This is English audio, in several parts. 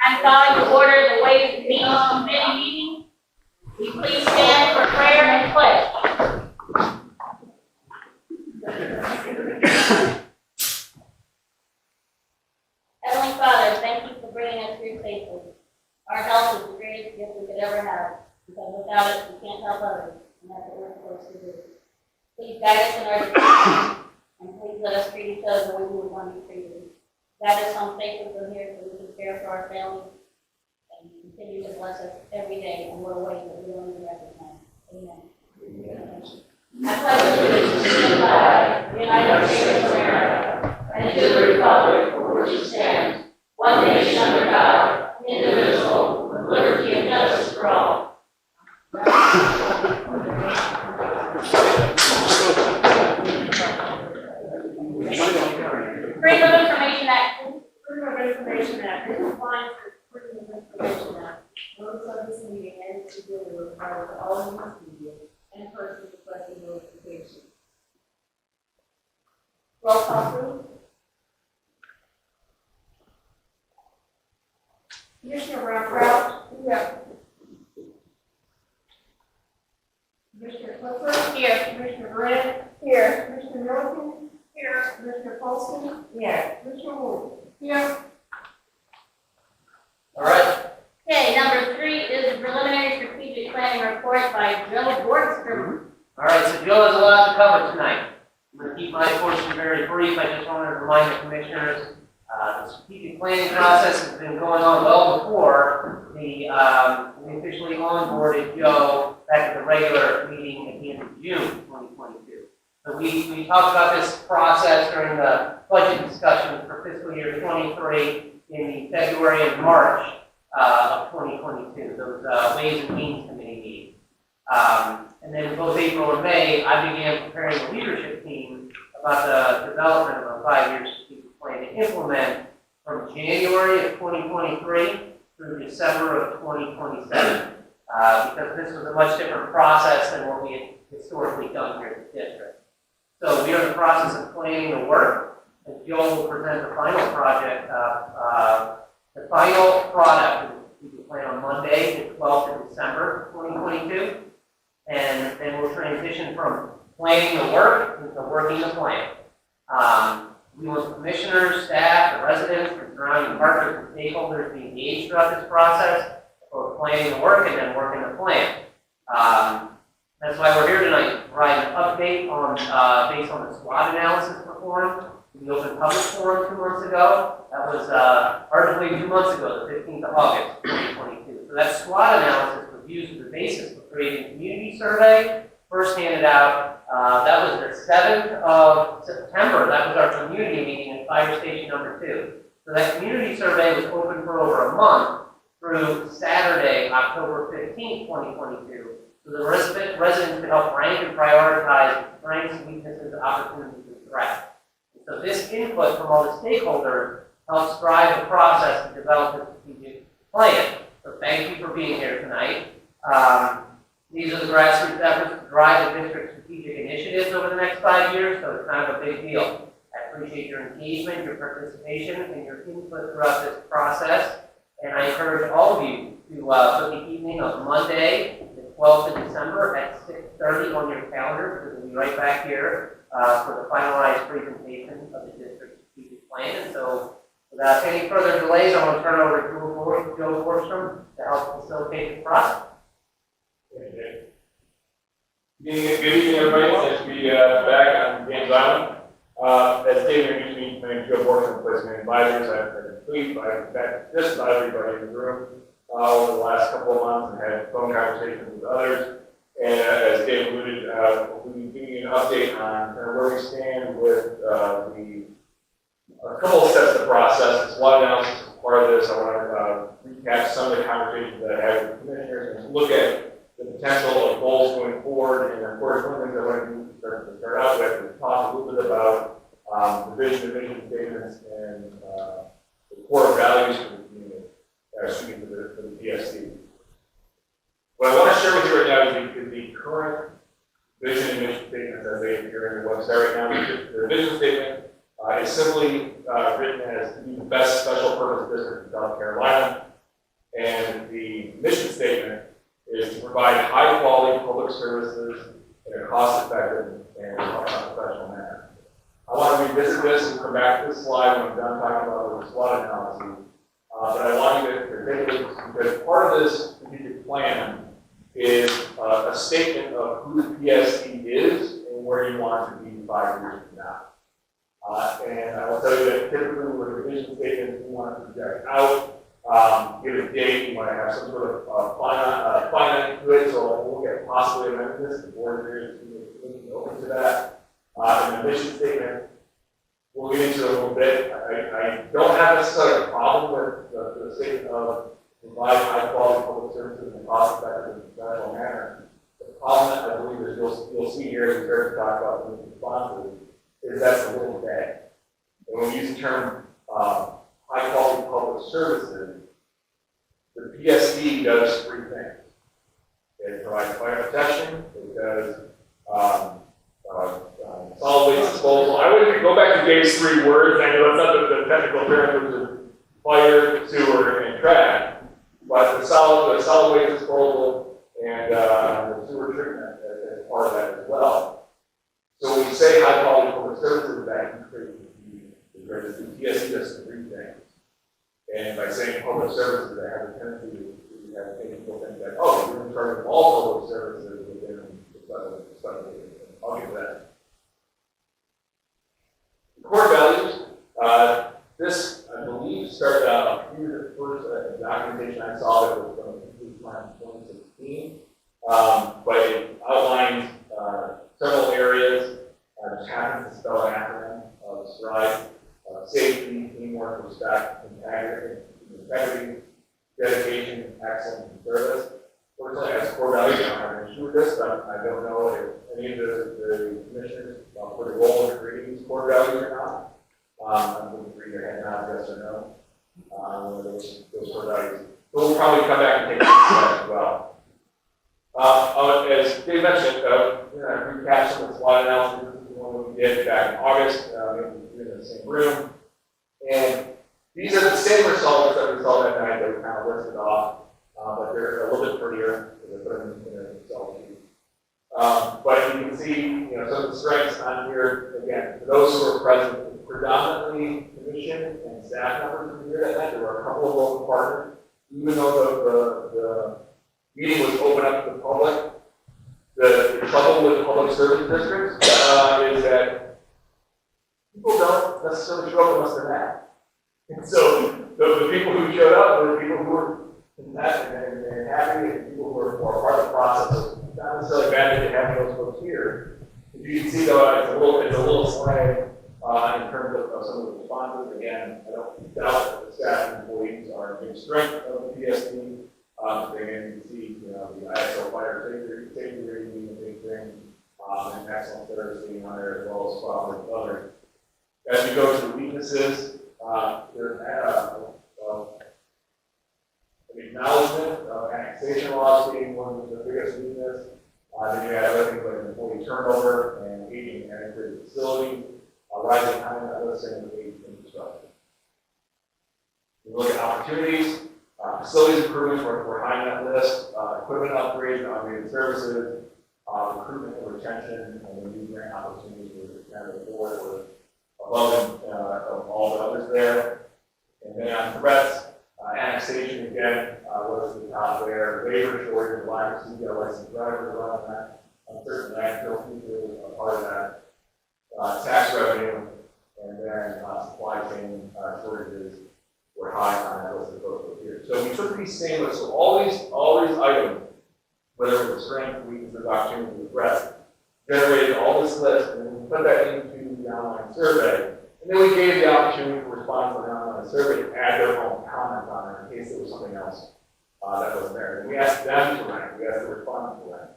I'm calling to order the Ways and Means Committee meeting. Will you please stand for prayer and pledge? Heavenly Father, thank you for bringing us here safely. Our health is the greatest gift we could ever have, because without it, we can't help others, and that's what we're supposed to do. Please guide us in our decisions, and please let us treat each other the way we would want to be treated. Guide us home safely from here so we can care for our families, and continue to bless us every day in little ways that we don't even recognize. Amen. I pledge allegiance to the flag of the United States of America, and to the republic for which it stands, one nation under God, indivisible, with liberty and justice for all. Freedom of Information Act. Freedom of Information Act, in compliance with Freedom of Information Act, notice of this meeting and to be required to all news media and persons requesting notification. Roll call, please. Commissioner Brown Crouch. Here. Commissioner Clifford. Here. Commissioner Grant. Here. Commissioner Milliken. Here. Commissioner Polston. Here. Commissioner Wood. Here. All right. Okay, number 3 is the preliminary strategic planning report by Joe Borgstrom. All right, so Joe has a lot to cover tonight. I'm going to keep my portion very brief. I just wanted to remind the commissioners the strategic planning process has been going on well before we officially onboarded Joe back at the regular meeting at the end of June 2022. So we talked about this process during the budget discussions for fiscal year 23 in the February and March of 2022, those Ways and Means Committee meetings. And then both April and May, I began preparing the leadership team about the development of a 5-year strategic plan to implement from January of 2023 through December of 2027, because this was a much different process than what we had historically done here at the district. So we are in the process of planning the work, and Joel will present the final project, the final product of the strategic plan on Monday, the 12th of December 2022. And then we'll transition from planning the work into working the plan. We want commissioners, staff, the residents, the surrounding partners, and stakeholders to be engaged throughout this process, both planning the work and then working the plan. That's why we're here tonight, to provide an update on, based on the SWOT analysis performed in the open public forum 2 months ago. That was hard to believe 2 months ago, the 15th of August, 2022. So that SWOT analysis was used as the basis for creating a community survey, first handed out. That was the 7th of September. That was our community meeting at Fire Station number 2. So that community survey was open for over a month through Saturday, October 15th, 2022. So the residents could help rank and prioritize strengths, weaknesses, opportunities, and threats. So this input from all the stakeholders helps drive the process to develop a strategic plan. So thank you for being here tonight. These are the grassroots efforts to drive the district's strategic initiatives over the next 5 years, so it's kind of a big deal. I appreciate your engagement, your participation, and your input throughout this process. And I encourage all of you to put the evening of Monday, the 12th of December at 6:30 on your calendar, because we'll be right back here for the finalized presentation of the district strategic plan. And so without any further delays, I want to turn over to Joe Borgstrom to help facilitate the process. Good evening, everybody. Nice to be back on James Island. As David introduced me, my name is Joe Borgstrom, Placement Advisors. I've been complete. I've met just about everybody in the room over the last couple of months and had phone conversations with others. And as David alluded, we'll be giving you an update on where we stand with a couple of steps of the process. The SWOT analysis is part of this. I want to recap some of the conversations that I had with the commissioners and look at the potential of goals going forward. And of course, one of the things I want to do to start out with is talk a little bit about the vision statements and the core values for the community, excuse me, for the PSC. What I want to share with you right now is the current vision and mission statements as they appear on your website right now. The vision statement is simply written as the best special purpose district in South Carolina. And the mission statement is to provide high-quality public services in a cost-effective and professional manner. I want to revisit this and come back to this slide when I'm done talking about the SWOT analysis. But I want you to take a look, because part of this strategic plan is a statement of who the PSD is and where you want it to be 5 years from now. And I will tell you that typically with a vision statement, we want to project out, give a date, we want to have some sort of finite to it, so we'll get possibly amending this, the board is open to that. And the mission statement, we'll get into it a little bit. I don't have necessarily a problem with the statement of provide high quality public services in a cost effective and professional manner. The problem that I believe is you'll see here as we start to talk about the responses is that's a little vague. And when we use the term high quality public services, the PSD does 3 things. It provides fire protection, it does solid waste disposal. I wouldn't go back to Dave's 3 words. I know that's not the technical term, which is fire, sewer, and trash. But the solid waste disposal and the sewer treatment is part of that as well. So when we say high quality public services, that increases the PSD does 3 things. And by saying public services, I have a tendency to have people think that, oh, we're in charge of all public services within the study. I'll get to that. Core values, this, I believe, started out, the first documentation I saw that was from the plan 2016, but it outlines several areas, just happens to spell an acronym of STRIDE, safety, teamwork, respect, integrity, dedication, excellence, and service. Fortunately, as core values, I don't have an issue with this, but I don't know if any of the commissioners put a role in creating these core values or not. I'm going to read your hand now, yes or no, on those core values. So we'll probably come back and take that as well. As Dave mentioned, recap some of the SWOT analysis. This is the one we did back in August. We were in the same room. And these are the same results that we saw that night that we kind of listed off. But they're a little bit prettier because they put them in a Excel sheet. But you can see, some of the strengths on here. Again, for those who were present, predominantly commission and staff members were here that night. There were a couple of local partners. Even though the meeting was open up to the public, the trouble with public service districts is that people don't necessarily show up unless they're mad. And so the people who showed up were the people who were and happy, and people who are part of the process. So it's not necessarily bad that you have those folks here. If you can see though, it's a little slang in terms of some of the responses. Again, I don't doubt that the staff and employees are a big strength of the PSD. Again, you can see the ISO fire safety rating being a big thing, and excellent service being on there as well as SWOT with others. As we go to the weaknesses, the acknowledgement of annexation laws being one of the biggest weaknesses. Then you have everything like employee turnover and aging antiquated facility, rising time that listing of aging infrastructure. You look at opportunities, facilities improvements were high on that list, equipment upgrades and automated services, recruitment and retention, and the new grant opportunities were kind of the board were above of all the others there. And then on threats, annexation again was the top there. Labor shortage, lack of CDL licensed drivers around that. Uncertain landfill future was a part of that. Tax revenue, and then supply chain shortages were high on that list of those here. So we took these same lists, so all these items, whether it was strength, weaknesses, opportunities, threats, generated all this list, and then we put that into the online survey. And then we gave the opportunity for respondents on the online survey to add their own comments on it in case there was something else that wasn't there. And we asked them to rank, we asked the respondents to rank.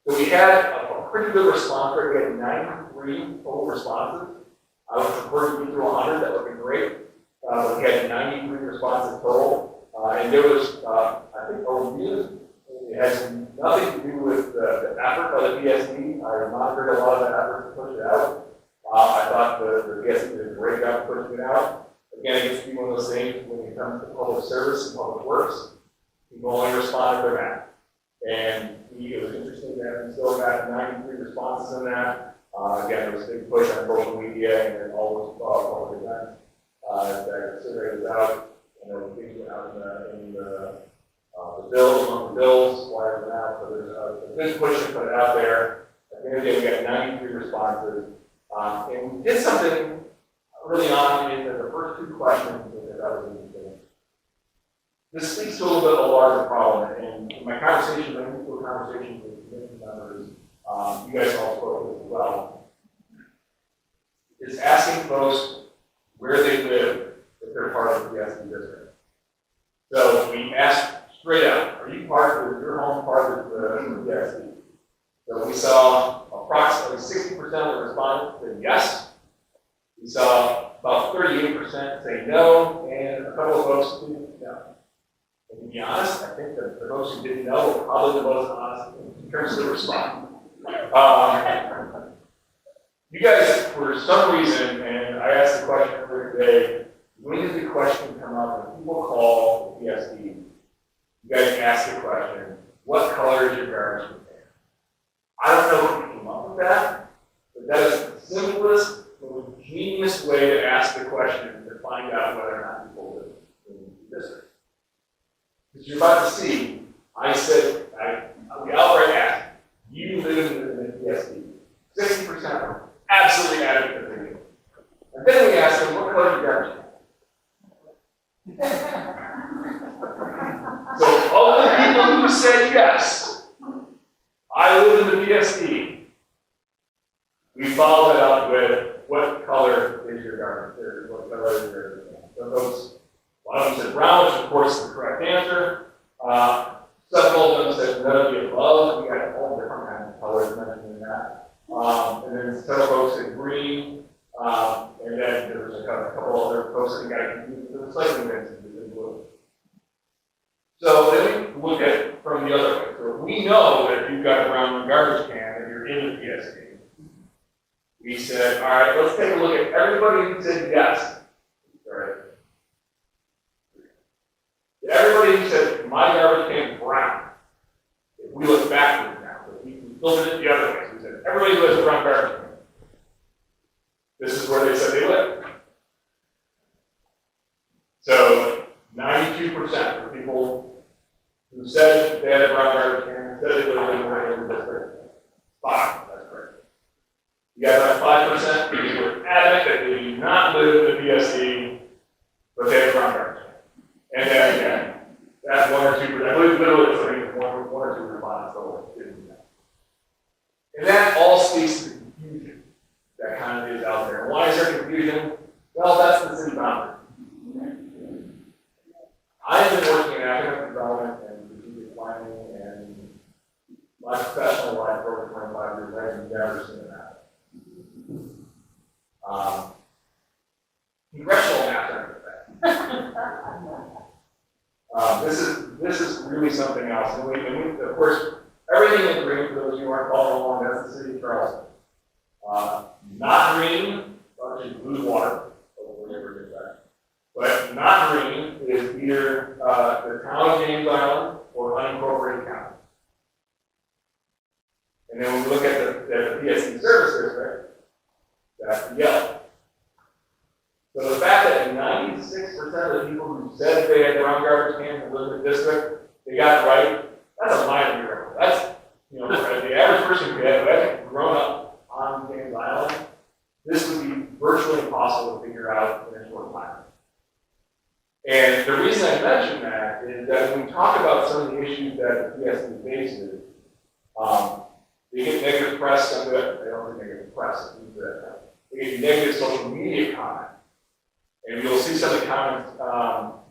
So we had a pretty good response rate. We had 93 total responses. I would prefer to be to 100, that would be great. We had 93 responses total. And there was, I think, a review. It has nothing to do with the effort by the PSD. I monitored a lot of the effort to push it out. I thought the PSD did a great job pushing it out. Again, it used to be one of those things when it comes to public service and public works. People only respond if they're mad. And it was interesting that we still got 93 responses in that. Again, there was a big push on social media and then all those public events. That survey was out, and then things went out in the bills, among the bills, flyers went out. So there's a good push to put it out there. At the end of the day, we got 93 responses. And we did something early on in the first two questions that was interesting. This speaks to a little bit of a larger problem, and in my conversations, my mutual conversations with commission members, you guys all spoke with as well, is asking folks where they live if they're part of the PSD district. So we asked straight out, are you part of your home part of the PSD? So we saw approximately 60% of the respondents say yes. We saw about 38% say no, and a couple of folks who no. And to be honest, I think that the folks who didn't know were probably the most honest in terms of the response. You guys, for some reason, and I asked the question earlier today, when did the question come up when people call the PSD? You guys ask the question, what color is your garbage container? I don't know who came up with that, but that is the simplest, most genius way to ask the question to find out whether or not people live in the district. Because you're about to see, I said, we outright asked, you live in the PSD. 60% of them absolutely adamant that they do. And then we asked them, what color is your garbage can? So all the people who said yes, I live in the PSD, we followed it up with, what color is your garbage? Or what color is your garbage? So those, one of them said brown, which of course is the correct answer. Several of them said none of the above. We got all different kinds of colors mentioned in that. And then several folks said green. And then there was a couple other folks that got confused with the recycling bins in blue. So then we look at it from the other way. So we know that if you've got a brown garbage can and you're in the PSD. We said, all right, let's take a look at everybody who said yes. All right. Everybody who said my garbage can is brown. If we look backwards now, but we filtered it the other way. So we said everybody who has a brown garbage can. This is where they said they live. So 92% of people who said they had a brown garbage can said they lived in the regular district. Fine, that's great. You got about 5% who were adamant that they do not live in the PSD, but they have a brown garbage can. And then again, that's 1 or 2%. I believe literally it's like one or two responses total. And that all speaks to the confusion that kind of is out there. Why is there confusion? Well, that's the city boundary. I have been working in academic development and strategic planning and my professional life for over 25 years. I have never seen that. Congressional maps are this is really something else. And we, of course, everything in green, for those of you who aren't following along, that's the city of Charleston. Not green, actually blue water, but not green is either the town of James Island or unincorporated county. And then when we look at the PSD service district, that's the yellow. So the fact that 96% of the people who said they had brown garbage cans and lived in the district, they got it right, that's a minor miracle. That's, the average person who had grown up on James Island, this would be virtually impossible to figure out in a short time. And the reason I mention that is that when we talk about some of the issues that the PSD faces, they get negative press under it. They don't get negative press. They get negative social media comments. And you'll see some of the comments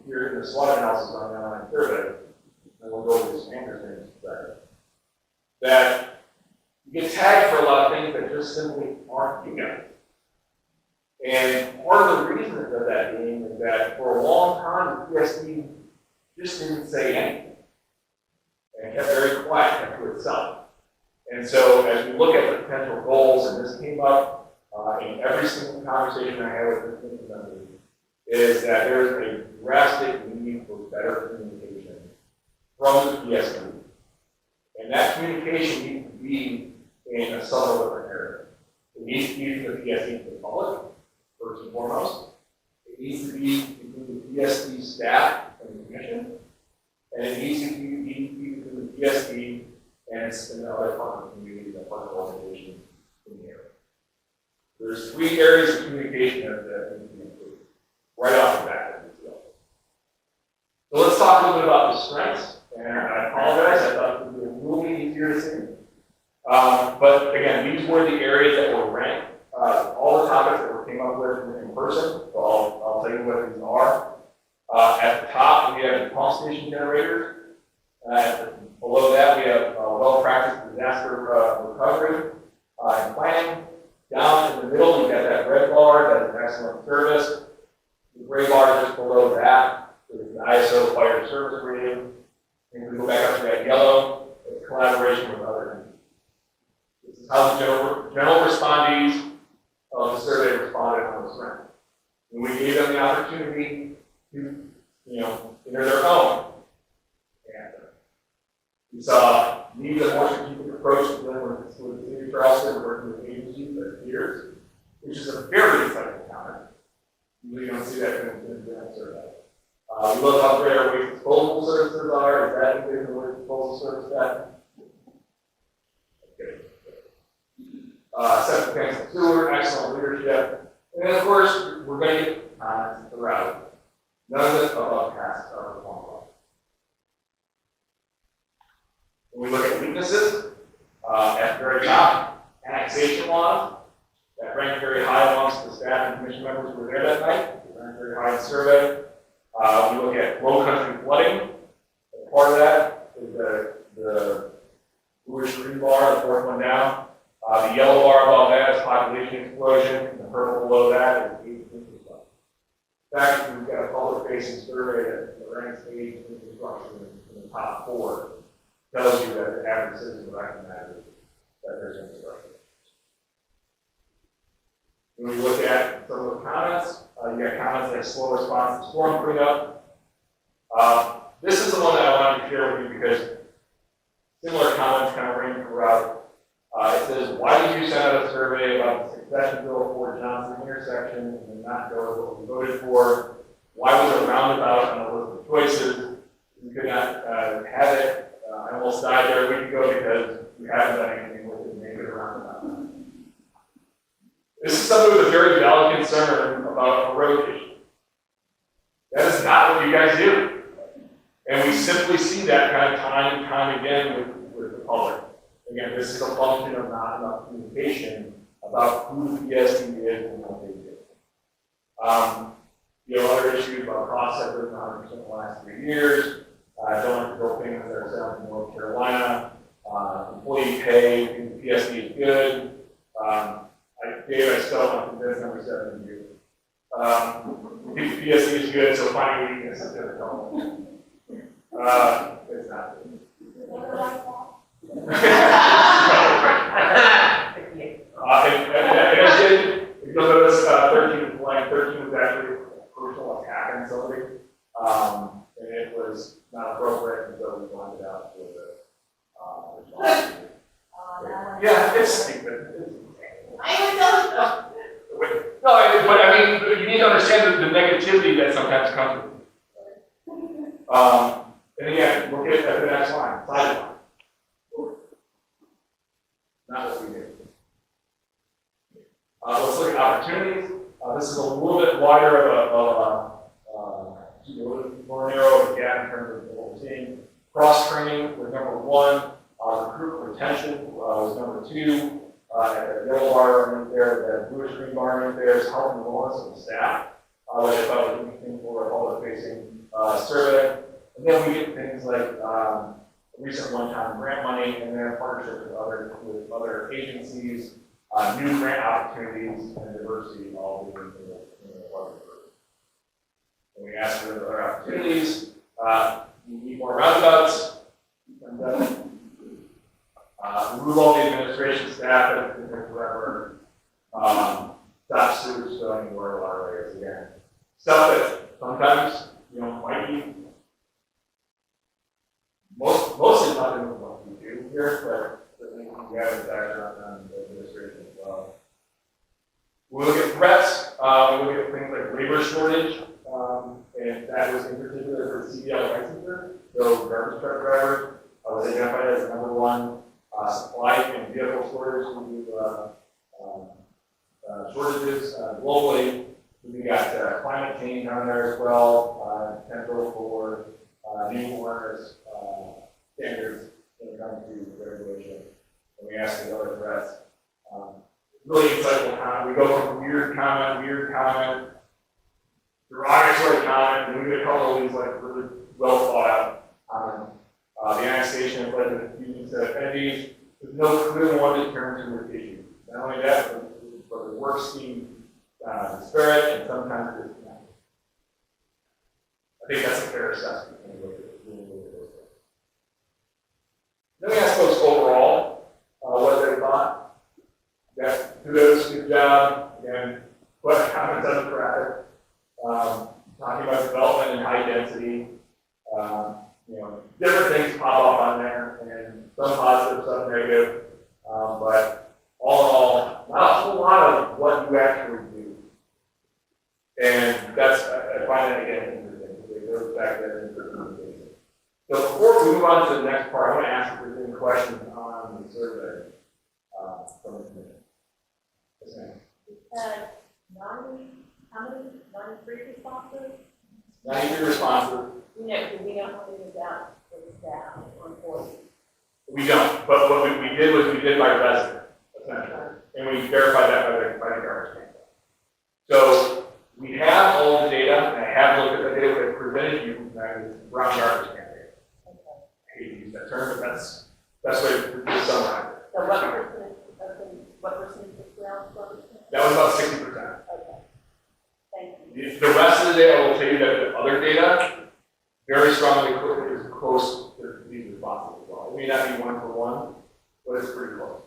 here in the SWOT analysis on the online survey, and we'll go over these anchors in a second, that you get tagged for a lot of things that just simply aren't you guys. And part of the reason of that being is that for a long time, the PSD just didn't say anything and kept very quiet, kept to itself. And so as we look at the potential goals, and this came up in every single conversation I had with the members, is that there is a drastic need for better communication from the PSD. And that communication needs to be in several different areas. It needs to be from the PSD to the public, first and foremost. It needs to be between the PSD staff and the commission. And it needs to be between the PSD and the other partner community, the partner organizations in the area. There's 3 areas of communication that need to be improved right off the bat. So let's talk a little bit about the strengths. And I apologize, I thought it would be a little bit easier to see. But again, these were the areas that were ranked. All the topics that we came up with in person, so I'll tell you what these are. At the top, we have the pump station generators. Below that, we have well-practiced disaster recovery and planning. Down in the middle, we got that red bar, that's an excellent service. The gray bar just below that is the ISO fire service rating. And we go back up to that yellow, it's collaboration with other entities. This is how the general respondees of the survey responded on the strength. And we gave them the opportunity to, enter their own. And we saw need a more strategic approach to dealing with the city of Charleston, working with agencies, their peers, which is a very exciting comment. You don't see that in the survey. We look how great our waste disposal services are. Is that included in the waste disposal service staff? Okay. Septic tanks and sewer, excellent leadership. And then, of course, we're going to get comments throughout. None of this above past are performed. When we look at weaknesses, at the very top, annexation laws, that ranked very high amongst the staff and commission members who were there that night. They ranked very high in the survey. We look at low country flooding. Part of that is the bluish green bar, the fourth one down. The yellow bar above that is population explosion, and the purple below that is age of infrastructure. In fact, we've got a public-facing survey that ranks age of infrastructure in the top 4. Tells you that the average citizen recognizes that there's infrastructure. When we look at some of the comments, you got comments like slow response to storm cleanup. This is the one that I wanted to share with you because similar comments kind of ring throughout. It says, why did you send out a survey about the succession bill for Johnson intersection and not go with what we voted for? Why was it roundabout on a list of choices? We could not have it. I almost died there a week ago because we haven't done anything with it to make it a roundabout. This is something with a very valid concern about a road issue. That is not what you guys do. And we simply see that kind of time and time again with the public. Again, this is a function of not enough communication about who the PSD is and what they do. Other issues about costs have risen 100% in the last 3 years. Don't have to go payments that are set in North Carolina. Employee pay, we think the PSD is good. Dave, I still want to convince number 7 of you. We think the PSD is good, so finding weakness is difficult. It's not good. If you'll notice, 13 was actually a crucial attack on somebody. And it was not appropriate until we pointed out to the response. Yeah, it's stupid. No, but I mean, you need to understand the negativity that sometimes comes with it. And again, look at the next line, sideline. Not what we did. Let's look at opportunities. This is a little bit wider more narrow of a gap in terms of what we're seeing. Cross-training was number 1. Recruit retention was number 2. The yellow bar right there, the bluish green bar right there is health and wellness of the staff, which I thought was interesting for a public-facing survey. And then we get things like recent one-time grant money and then partnership with other agencies, new grant opportunities, and diversity all within the larger group. And we ask for other opportunities. We need more roundabouts. Remove all the administration staff that have been there forever. Stop sewage going anywhere a lot of areas again. Stuff that sometimes might be here, but we have a background on the administration as well. We look at threats, we look at things like labor shortage, and that was in particular for CDL licensure, so garbage truck drivers was identified as the number one supply and vehicle shortage due to shortages globally. We got climate change on there as well, potential for new awareness standards when it comes to regulation. And we asked the other threats. Really insightful comment. We go from weird comment, derogatory comment, and we get a couple of these like really well thought out comments. The annexation of led to union set entities with no clear one to turn to the issue. Not only that, but the work scheme disparate and sometimes disconnected. I think that's a fair assessment. Then we asked folks overall what they thought. Yeah, kudos, good job. Again, what comments on the traffic, talking about development and high density, different things pop up on there, and some positive, some negative, but all in all, not a whole lot of what you actually do. And that's, I find that again interesting, because it goes back there in implementation. So before we move on to the next part, I want to ask if there's any questions on the survey from the commission. Yes, ma'am. 93 responses? 93 responses. Do we know how many of that was staff or employees? We don't, but what we did was we did by resident, essentially. And we verified that by the garbage can. So we have all the data, and I have looked at the data that presented you around garbage can data. Okay. I hate to use that term, but that's the best way to summarize it. So what percentage of ground garbage can? That was about 60%. Okay. Thank you. The rest of the data, I will tell you that the other data very strongly is close to these responses as well. It may not be one for one, but it's pretty close.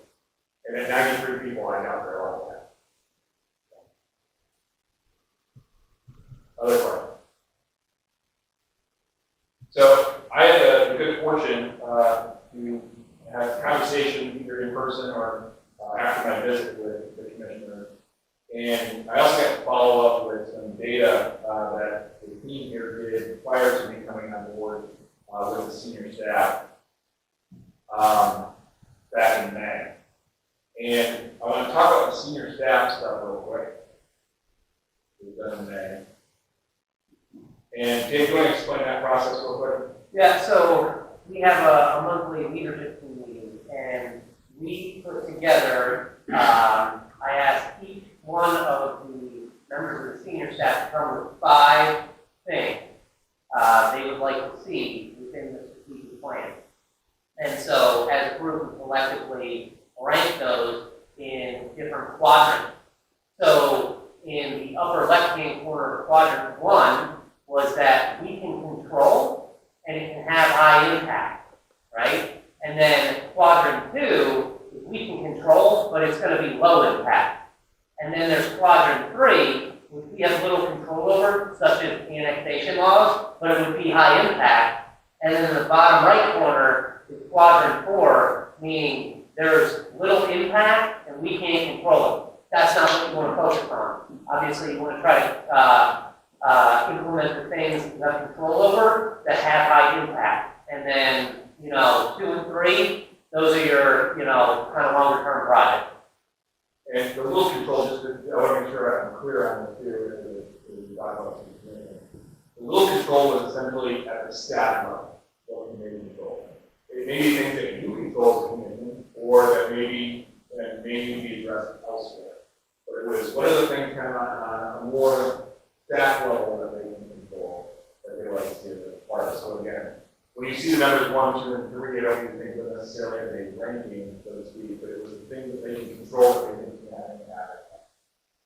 And at 93 people, I doubt they're all that. Other questions? So I had the good fortune to have a conversation either in person or after my visit with the commissioner. And I also got to follow up with some data that the team here did prior to me coming on board with the senior staff back in May. And I want to talk about the senior staff stuff real quick. We've done in May. And Dave, do you want to explain that process real quick? Yeah, so we have a monthly leadership team meeting, and we put together, I asked each one of the members of the senior staff to come with 5 things they would like to see within the strategic plan. And so as a group, we collectively rank those in different quadrants. So in the upper left-hand corner of quadrant 1 was that we can control and it can have high impact, right? And then quadrant 2 is we can control, but it's going to be low impact. And then there's quadrant 3, which we have little control over, such as annexation laws, but it would be high impact. And then in the bottom right corner is quadrant 4, meaning there's little impact and we can't control it. That's not what you want to focus on. Obviously, you want to try to implement the things you have control over that have high impact. And then, 2 and 3, those are your, kind of longer term projects. And the little control, just to, I want to make sure I'm clear on this too, as we talk about this. The little control was essentially at the staff level, what we may control. It may be things that you control as a commission, or that may be addressed elsewhere. But it was one of the things kind of on a more staff level that they can control, that they like to see as part of it. So again, when you see the numbers 1, 2, and 3, I don't even think of necessarily as a ranking, so to speak, but it was the things that they can control that they can have.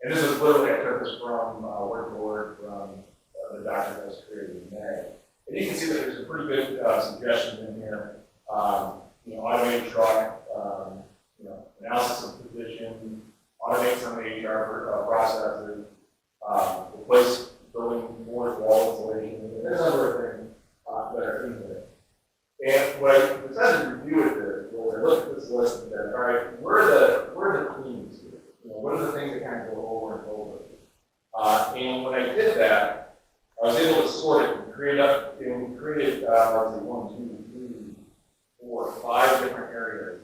And this is literally, I took this from word for word from the document that was created in May. And you can see that there's some pretty good suggestions in here. Automated truck, analysis of position, automate some of the HR processes, replace building board wall insulation. There's a number of things that are in there. And what I decided to review with this was I looked at this list and said, all right, where are the themes here? You know, what are the things that kind of go over and over? And when I did that, I was able to sort it and create let's say 1, 2, 3, 4, 5 different areas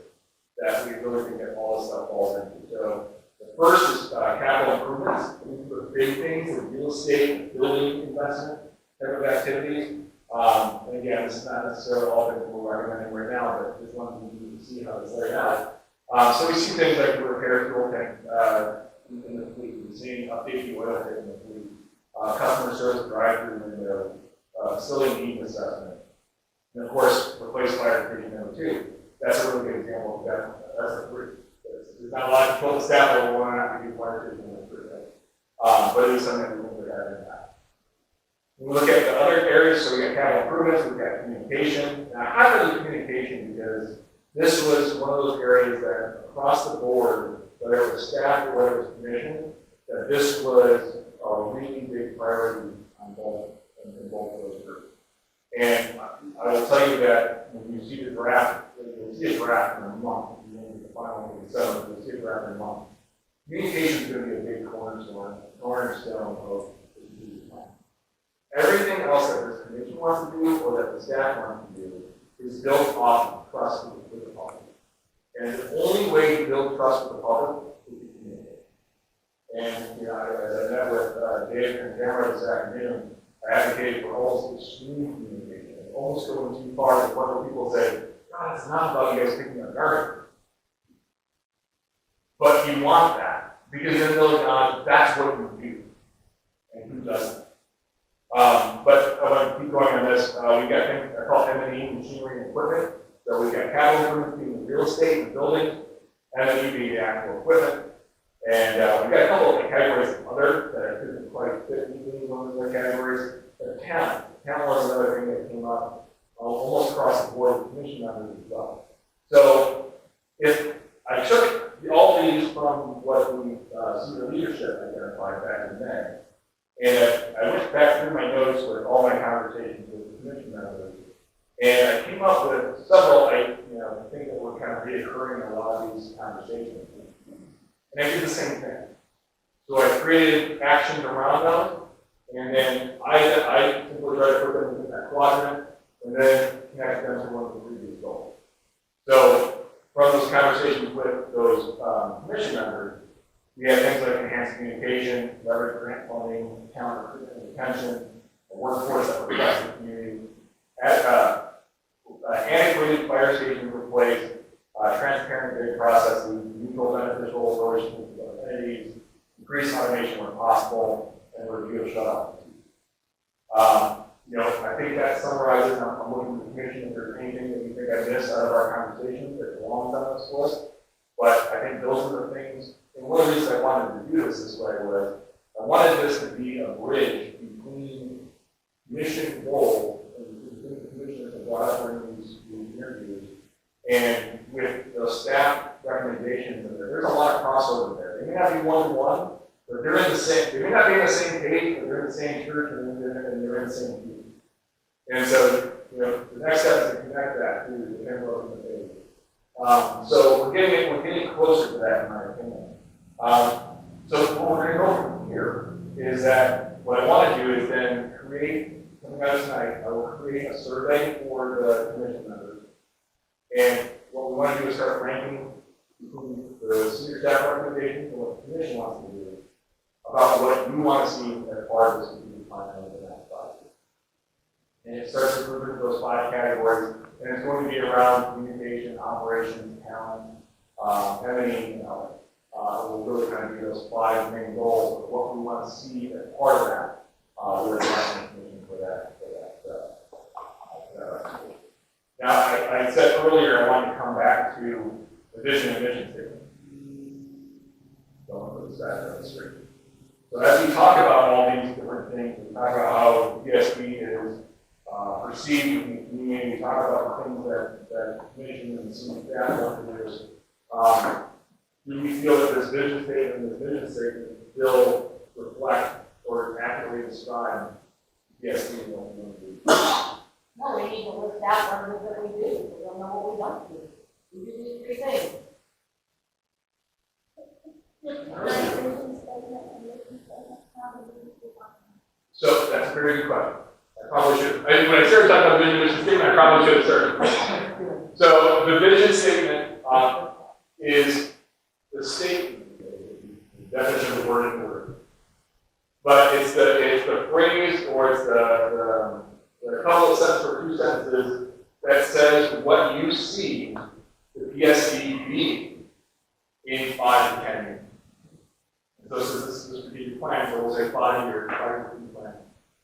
that we really think that all this stuff falls into. So the first is capital improvements. These are the big things, the real estate, building investment type of activities. And again, this is not necessarily all that we're recommending right now, but just wanted you to see how it's laid out. So we see things like the repair fuel tank in the fleet. We're seeing update the oil tank in the fleet, customer service drive-through window, facility needs assessment, and of course, replace fire protection number 2. That's a really good example of that. That's a free. There's not a lot of people staff that will want to have to do fire protection number 3, right? But it is something that we really have in that. We look at the other areas, so we got capital improvements, we've got communication. Now, I highlighted communication because this was one of those areas that across the board, whether it was staff or whether it was commission, that this was a really big priority on both of those groups. And I will tell you that when you see the draft, you'll see a draft in a month. You won't get the final one in 7, you'll see a draft in a month. Communication is going to be a big cornerstone of the strategic plan. Everything else that this commission wants to do or that the staff wants to do is built off of trust with the public. And the only way to build trust with the public is to communicate. And you know, as I met with Dave and Tamara this afternoon, I advocated for almost extreme communication, almost going too far to where people say, God, it's not about you guys picking up garbage. But you want that, because then they'll acknowledge that's what you do. And who doesn't? But I want to keep going on this. We got things I call M&E, machinery and equipment. So we got capital improvements being the real estate and buildings, M&E being the actual equipment. And we got a couple of categories of other that couldn't quite fit into one of the categories. But talent. Talent was another thing that came up almost across the board with commission members as well. So if I took all these from what the senior leadership identified back in May, and I went back through my notes with all my conversations with the commission members, and I came up with several things that were kind of reoccurring in a lot of these conversations. And I did the same thing. So I created actions around them, and then I simply tried to put them in that quadrant, and then connect them to one of the previous goals. So from those conversations with those commission members, we have things like enhanced communication, leverage grant funding, talent recruitment and retention, a workforce that reflects the community, antiquated fire stations replaced, transparent bid processes, mutual beneficial relations with other entities, increase automation where possible, and review of shutoff. I think that summarizes. I'm looking at the commission if there's anything that you think I missed out of our conversation that belongs on this list. But I think those are the things. And one of the reasons I wanted to do this way was I wanted this to be a bridge between mission goals and the commissioners that brought up during these interviews and with the staff recommendations. And there's a lot of crossover there. They may not be one-to-one, but they're in the same. They may not be in the same page, but they're in the same church and they're in the same team. And so, the next step is to connect that to the envelope and the page. So we're getting closer to that, in my opinion. So what we're going to go from here is that what I want to do is then create something out of tonight. I will create a survey for the commission members, and what we want to do is start ranking the senior staff recommendations and what the commission wants to do about what you want to see as part of this strategic plan over the next 5 years. And it starts to group into those 5 categories, and it's going to be around communication, operations, talent, M&E, and others. We'll really kind of be those 5 main goals of what we want to see as part of that with the planning commission for that. Now, I said earlier I wanted to come back to the vision and mission statement. Don't put this back on the screen. So as we talk about all these different things, we talk about how PSB is perceived in the community, we talk about the things that the commission and the senior staff want to do. Do we feel that this vision statement and this mission statement will reflect or accurately describe PSB and what we want to do? No, we need to list out what it is that we do, so we'll know what we don't do. We do these three things. So that's a very good question. I probably should, when I started talking about vision mission statement, I probably should have started. So the vision statement is the statement, the definition of the word in the word. But it's the phrase or it's the couple of sentences or two sentences that says what you see the PSD being in 5 to 10 years. So this is the strategic plan, so we'll say 5 years, 5-year strategic plan.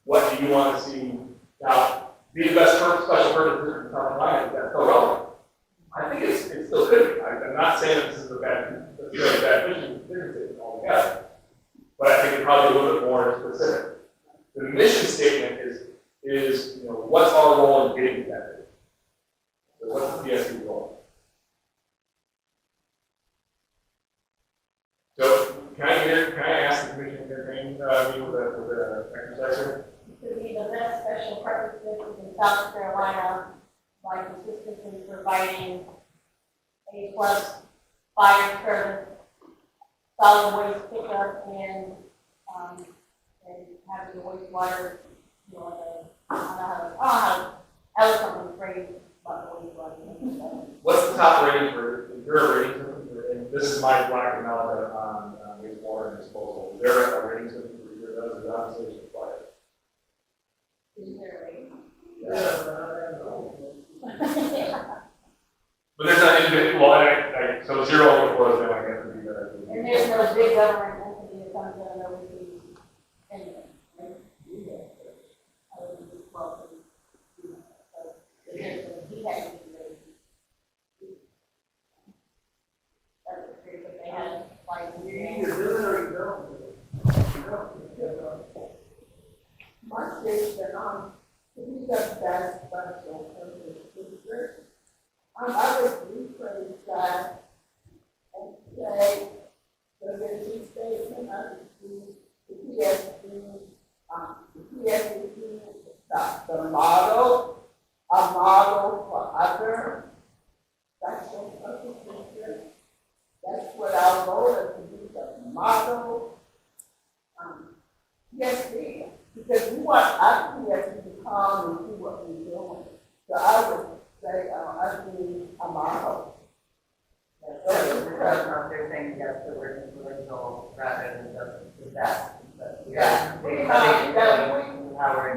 What do you want to see? Now, be the best special purpose district in South Carolina, that's still relevant. I think it still could be. I'm not saying that this is a bad vision statement altogether, but I think it's probably a little bit more specific. The mission statement is what's our role in getting to that vision? So what's the PSD role? So can I ask the commission to entertain me with the exercise here? To be the best special purpose district in South Carolina by consistently providing A+ fire service, solid waste pickup, and having the wastewater, I was something phrase about the wastewater. What's the top rating for your rating system? And this is my lack of knowledge on wastewater and disposal. Is there a rating system for your those that obviously is required? Is there a rating? But there's not individual, so 0 was then I guess would be better. And there's no big government entity that comes in and oversees anything, right? Other than just welcome. So there's a detective rating. That's the truth, but they had like. My station, we got that special purpose district. I would rephrase that and say, the vision statement, the PSD, the model, a model for other special purpose districts. That's what our goal is, to be the model. PSD, because we want our PSD to come and see what we're doing. So I would say, I need a model. They're saying yes to working political rather than just that. Yeah. How we're.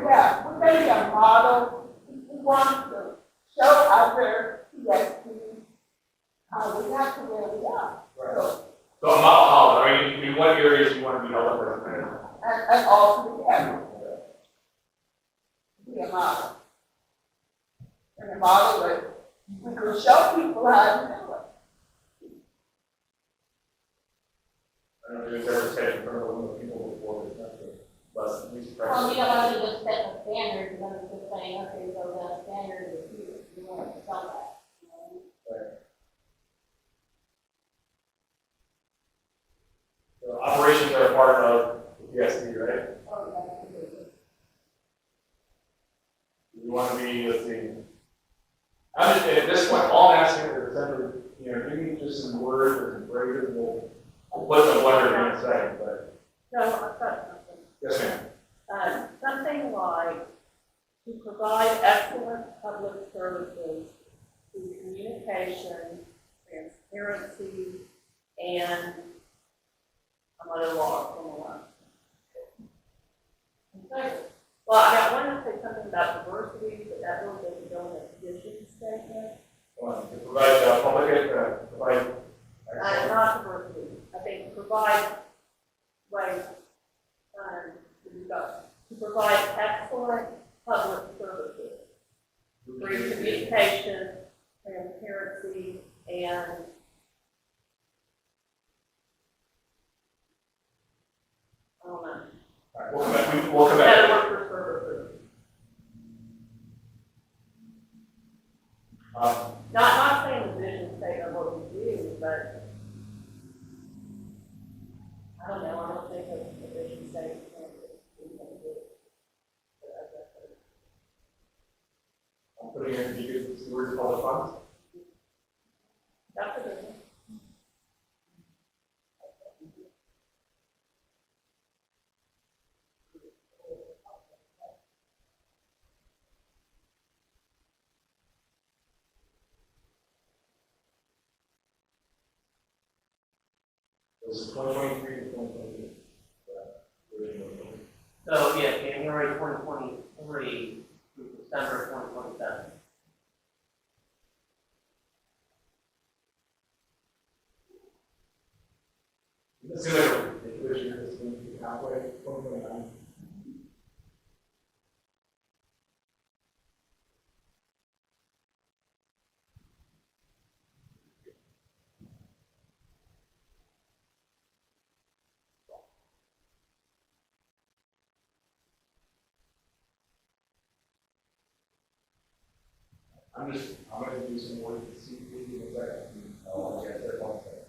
Yeah, we're going to be a model. We want to show other PSPs how we got to where we are. So a model college, I mean, in what areas you want to be held up as? And all together. Be a model. And a model that we can show people how to do it. I don't know if you've ever said in front of a room of people before, but at least Well, you don't want to just set the standard, you want to just saying, okay, so the standard is here, you want to sell that. So operations are a part of the PSD, right? You want to be, let's see. I'm just, at this point, all I'm asking is essentially, give me just some words or some phrases, and we'll put them what they're going to say, but. So I've got something. Yes, ma'am. Something like to provide excellent public services through communication, transparency, and I'm on a log on the line. Okay. Well, I wanted to say something about diversity, but that really doesn't go in a vision statement. To provide public, provide. Not diversity. I think provide ways to provide excellent public services through communication, transparency, and I don't know. All right, we'll come back. Better worker services. Not saying the vision statement what we do, but I don't know. I don't think of the vision statement. I'm putting in the words public funds. That's a good one. This is 2023 to 2028. So, yeah, January 2023 through December 2027. It seems like a ridiculous year, this going to be halfway, 2029. I'm gonna do some work to see if we can get that. I'll get there one second.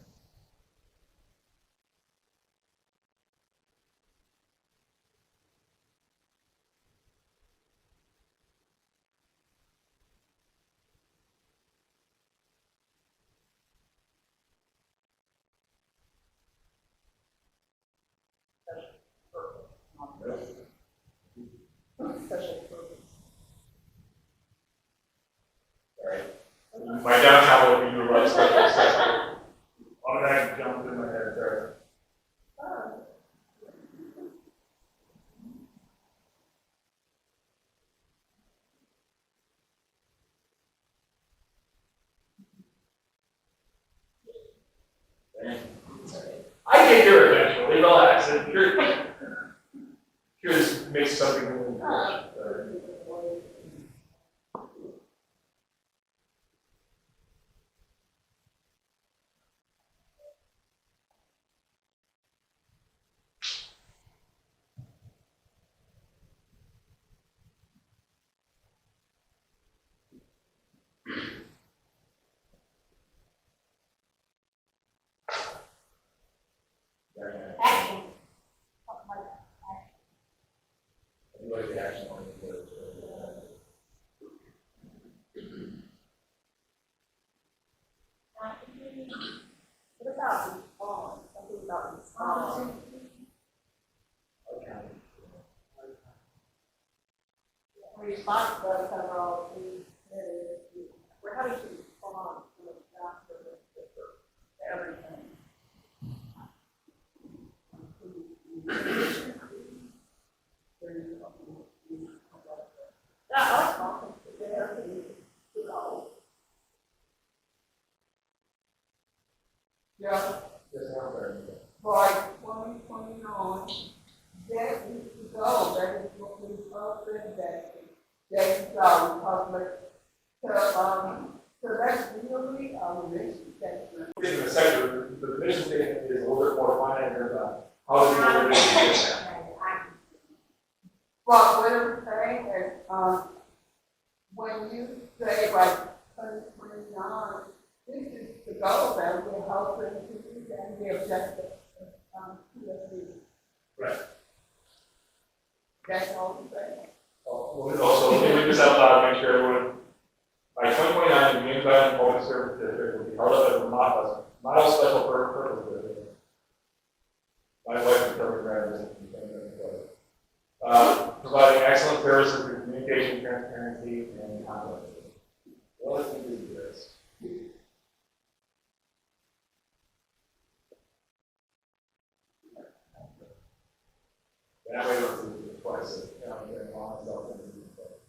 Special purpose. My downtown will be utilized special assessment. Automatic jumped in my head there. I get your eventually, relax. Here's makes something really Action. like the action on it. What about respond? Something about respond. Response does cover all three areas. We're having to respond to a disaster to everything. Yeah, I like talking to there, you know. Yeah. Just now, there. By 2029, that is the goal, that is what we both said that is our public, so that's really our mission statement. In the sector, the mission statement is a little bit more finite than how do we go into this? Well, what I'm saying is, when you say like 2029, this is the goal that we're hoping to do, and the objective, PSC. Right. That's all I'm saying. Also, let me read this out loud, make sure everyone, by 2029, the James Island Public Service District will be held up as a model special purpose district. My wife is perfect graduate. Providing excellent services for communication, transparency, and confidence. Well, let's do this. That way, let's do it twice. Getting long stuff and do it twice.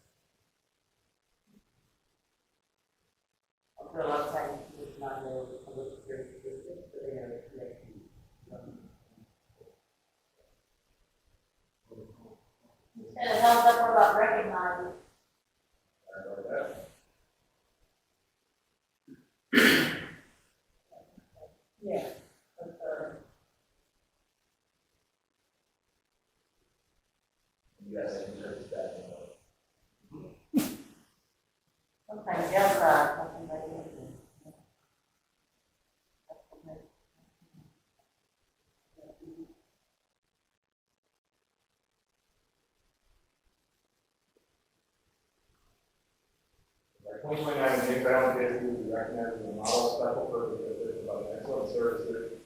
On the left side, it's not the public security district, but they have a connection. Instead of held up about recognizing. Sorry about that. Yeah. You guys have to turn this back. Sometimes the other side, something like that. 2029 James Island Day will be recognized as a model special purpose district providing excellent services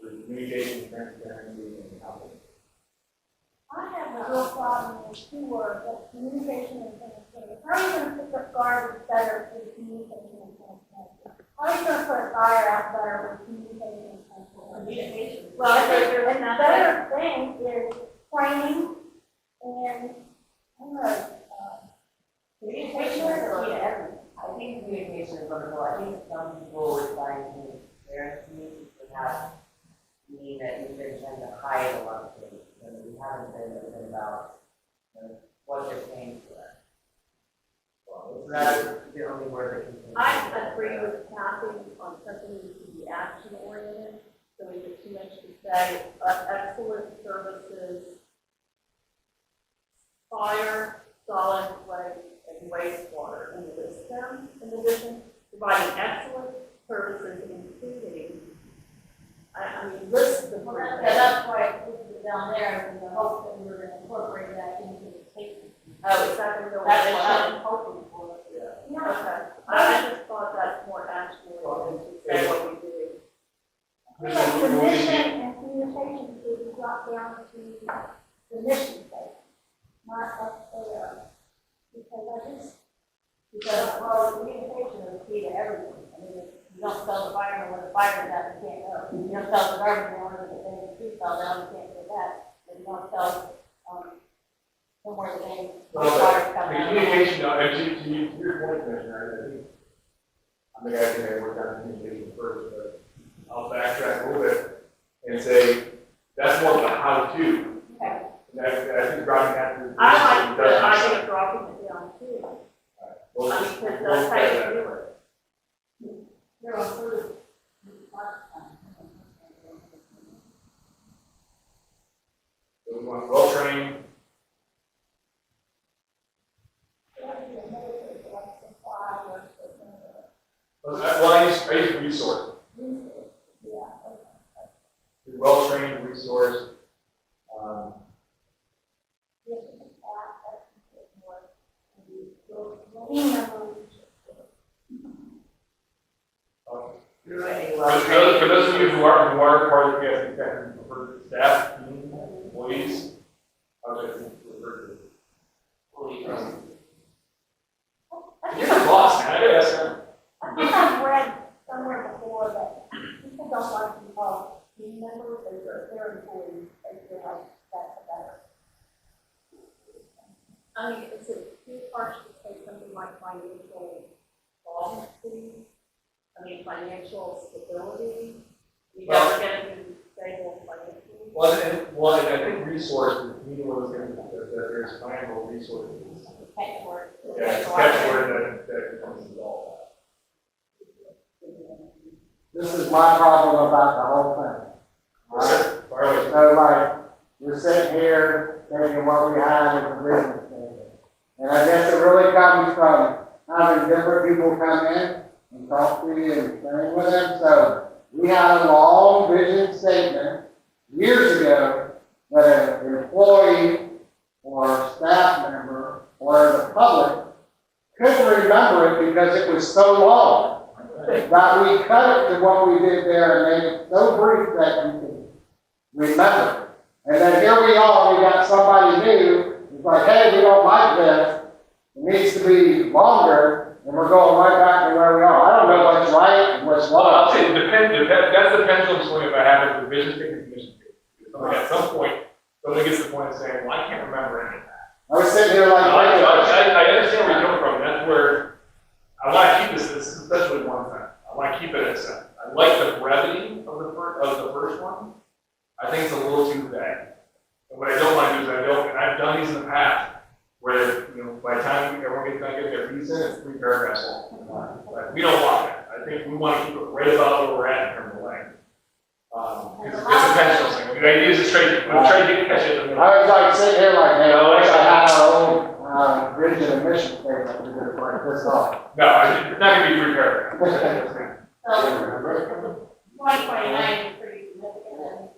for communication, transparency, and confidence. I have a real problem with two words, that's communication and transparency. How are you gonna put the garbage better with communication and transparency? How are you gonna put a fire out better with communication and transparency? Well, and the better thing is training and, I don't know, Communication is the key to everything. I think communication is wonderful. I think some people would find transparency would have mean that you've been trying to hide a lot of things, and we haven't been open about what they're paying for that. Well, that's the only word that can. I agree with Kathy on something that should be action oriented, so we get too much to say, excellent services, fire, solid waste, and wastewater, and list them in addition, providing excellent services including, I mean, list the. Well, that's why I put it down there, in the hope that we were gonna incorporate that into the statement. Oh, is that the real That's what I mission? was hoping for. Okay, I just thought that's more action oriented, to say what we do. the mission and communication should be dropped down to the mission statement, not up there. Because I just, Because, well, communication is key to everything. I mean, if you don't tell the fireman where the fire is at, you can't go. If you don't tell the garbage man where the tree fell down, you can't do that. If you don't tell, somewhere the thing, Well, water's the coming out. communication, to your point, Commissioner, I think, I'm the guy that worked on communication first, but I'll backtrack a little bit and say, that's more of a how-to. Okay. And I think dropping that to. I like the idea of dropping it down too. Well, I mean, because that's how you do it. They're on food. we want well-trained, well, I use resource. Well-trained resource. For those of you who are part of the PSC factor, for staff, team, employees, how should I refer to it? You're the boss, man, I gotta ask them. I think I've read somewhere before that people don't like to be called team members, they're employees, they feel like that's better. I mean, is it too harsh to say something like financial solvency? I mean, financial stability? You guys are getting to stable financially? Well, and I think resources, neither one of those things, that there's financial resources. Catchword. Yeah, it's a catchword that becomes involved. This is my problem about the whole thing. All right? Fire away. So like, we're sitting here taking what we have as a business statement. And I guess it really comes from having different people come in and talk to you and train with them. So we had a long vision statement years ago that an employee or staff member or the public couldn't remember it because it was so long. That we cut it to what we did there and made it so brief that you can remember. And then here we are, we got somebody new, it's like, hey, we don't like this, it needs to be longer, and we're going right back to where we are. I don't know what's right and what's Well, I'll wrong. say, that's the pendulum swing if I have it for vision statement and mission statement. At some point, somebody gets to the point of saying, well, I can't remember any of that. I was sitting here like, I understand where you're coming from, that's where, I want to keep this is especially one thing. I want to keep it at 7. I like the brevity of the first one. I think it's a little too vague. And what I don't want to do is and I've done these in the past, where, by the time everyone gets done getting their piece in, it's 3 paragraphs long. But we don't want that. I think we want to keep it right about where we're at in terms of length. It's a pendulum thing. I mean, I use it straight, I'm trying to catch it. I was like sitting here like, hey, I wish I had our own vision and mission statement to do it like this off. No, it's not going to be 3 paragraphs. So, 2029 is pretty significant, and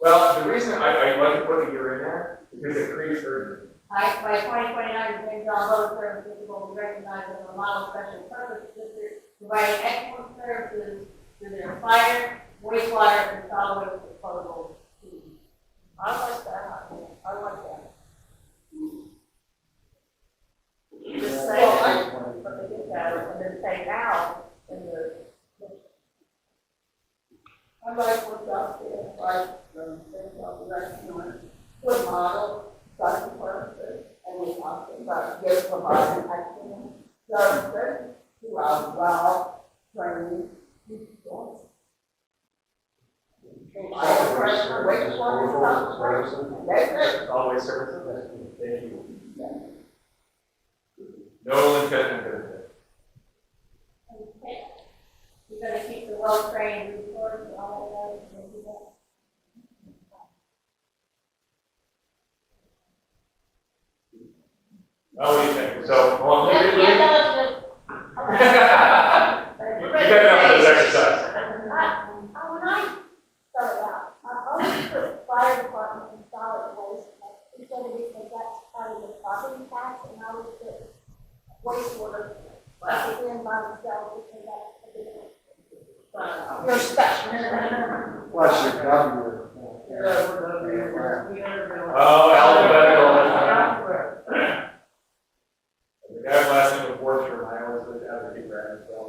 Well, the reason I like to put the year in there, because it creates urgency. By 2029, the James John Boat Service District will be recognized as a model special purpose district, providing excellent services to their fire, wastewater, and solid waste disposal. I like that, I like that. You just say Well, that. but they get that, and then take out in the. I like what's out there, like, things of the restaurant, good model, special purposes, and we talked about give providing excellent services to our well-trained people. That's it. Always services, thank you. No intent. Okay. You're gonna keep the well-trained resource and all of that, and do that. Oh, what do you think? So, well, Yeah, you yeah, that was just. got enough of this exercise. When I started out, I always put fire department and solid waste, instead of because that's part of the property tax, and I would put wastewater, like in by themselves, because that's a big one. You're special. Plus your governor. Oh, alphabetical. The guy last name was Borchers, I always look at the grad as well.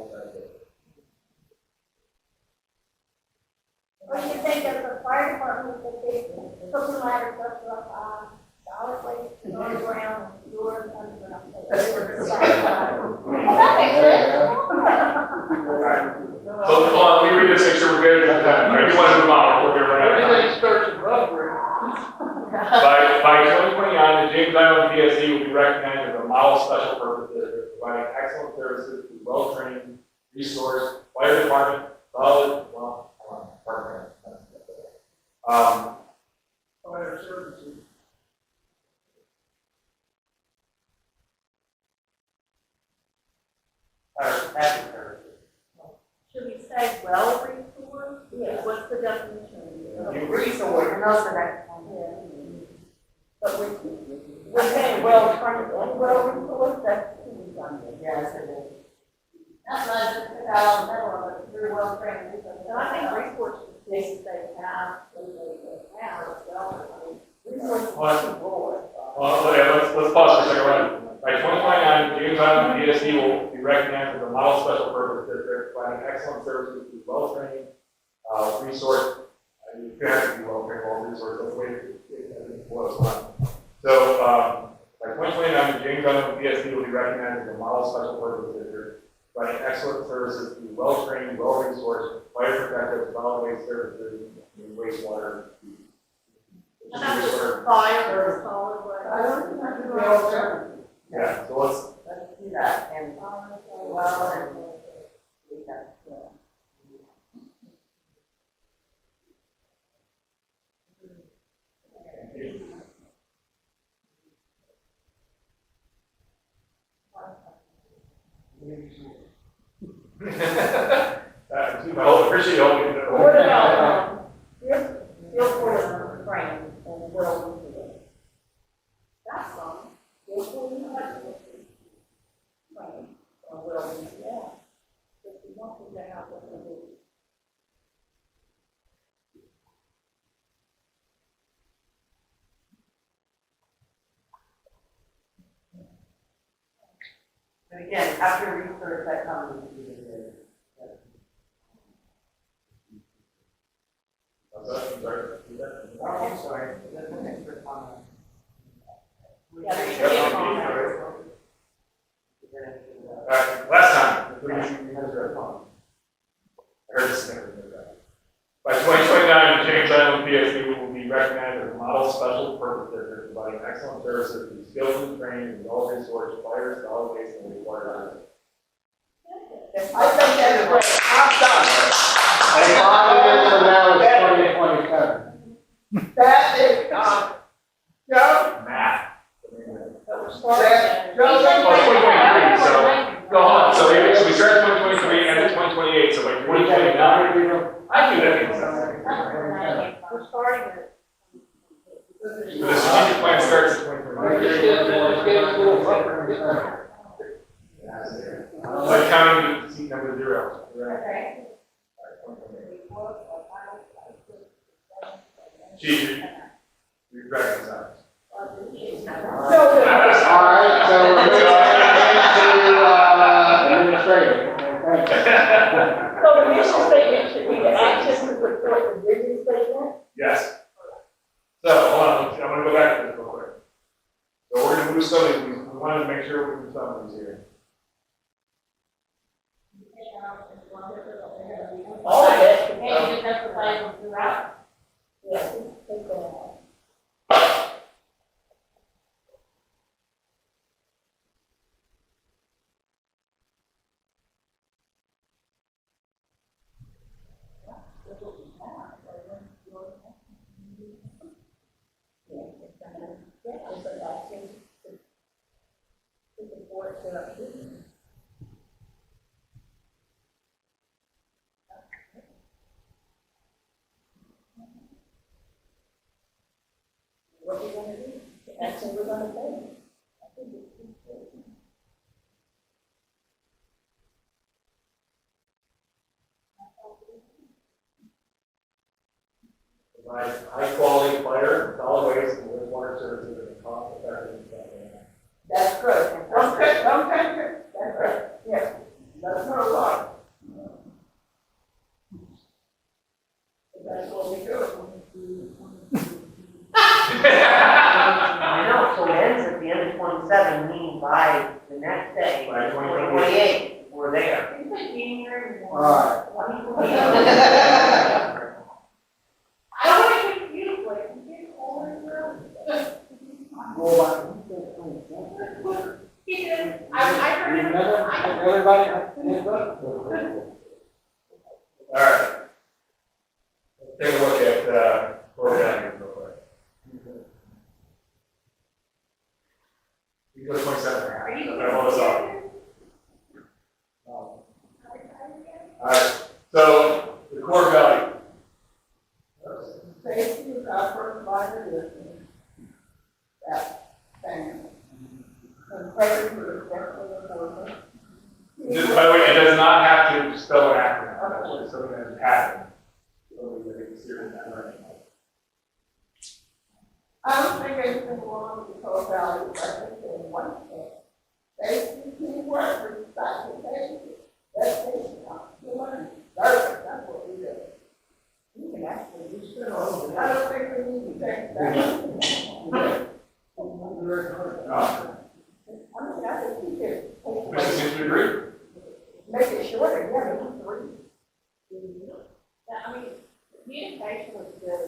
Or you can think of the fire department with the big cooking ladder stuff, solid waste, underground, doors, underground. Well, that makes sense. So, hold on, let me read this, make sure we're good. All right, you want to move on, we'll be right on. Everything starts with rubber. By 2029, the James Island PSC will be recognized as a model special purpose district, providing excellent services to well-trained, resourced fire department, Fire services. Protection services. Should we say well resource? Yeah. What's the definition? Resource, and those are next one. But we're saying well-trained and well-resourced, that's two Sunday. Yes, it is. That's why I just took out all the middle of it, very well-trained. And I think resource should be they have, now as well. I mean, Resources Well, to board. let's pause for a second. Right? By 2029, James Island PSC will be recognized as a model special purpose district, providing excellent services to well-trained, resource. You have to be well-trained, well-resourced. That's the way it was. So, by 2029, the James Island PSC will be recognized as a model special purpose district, providing excellent services to well-trained, well-resourced, fire protective, solid waste services, and wastewater. And that's just fire or solid waste. I don't think that's well-trained. Yeah, so Let's do that, and, well, and, we got, I appreciate all you do. What about, field force training and well-resourced? That's some. Field force training and well-resourced, yeah. If you want to get out, what to do. but again, after research, that comes to the. Oh, I'm sorry, that's an extra comment. Yeah, there should be a comment. Last time, I heard this thing. By 2029, the James Island PSC will be recognized as a model special purpose district, providing excellent services to skilled and trained and well-resourced fire, solid waste, and wastewater. I think that's great, I'm done. And 5 years from now is 2027. That is, Joe, Math. But we're starting at. Joe, Oh, 2023, so, go on, so we start 2023 and then 2028, so by 2029, I knew that makes sense. We're starting at. The strategic plan starts at 2029. like counting seat number 0. Okay. Chief, you recognize that. So, Alright, so we're moving into, administrative. Thank you. so the mission statement should be the actions to support the vision statement? Yes. So, hold on, I'm gonna go back to this real quick. So we're gonna move some of these, we wanted to make sure we move some of these here. All of it. And you just emphasize them throughout. Yes, take that out. What we're gonna do, the action we're gonna take. Provide high quality fire, solid waste, and wastewater services at a cost effective. That's good. Don't take it. That's right. Yes. That's not a lot. That's what we do. I know, so it ends at the end of 27, meaning by the next day, By 28, we're there. It's like January. Alright. I don't want to confuse, like, you get older, he did, I heard him. Everybody, hands up. All right. Let's take a look at, Coeur d'Alene real quick. You go to 27. Are you? Okay, hold us off. All right, so the core value. Safety is our first line of business. That thing. Integrity is definitely important. Just, by the way, it does not have to spell an acronym, it's something that happens. So we make a serious effort. I don't think anything wrong with the core values. I think they're one thing. Safety, teamwork, respect, safety. That's safety. You learn. Service, that's what we do. You can actually do shit on it. I don't think we need to take that. I mean, I think we could Commissioner, seems to agree? make it shorter, yeah, maybe 3. I mean, communication was good.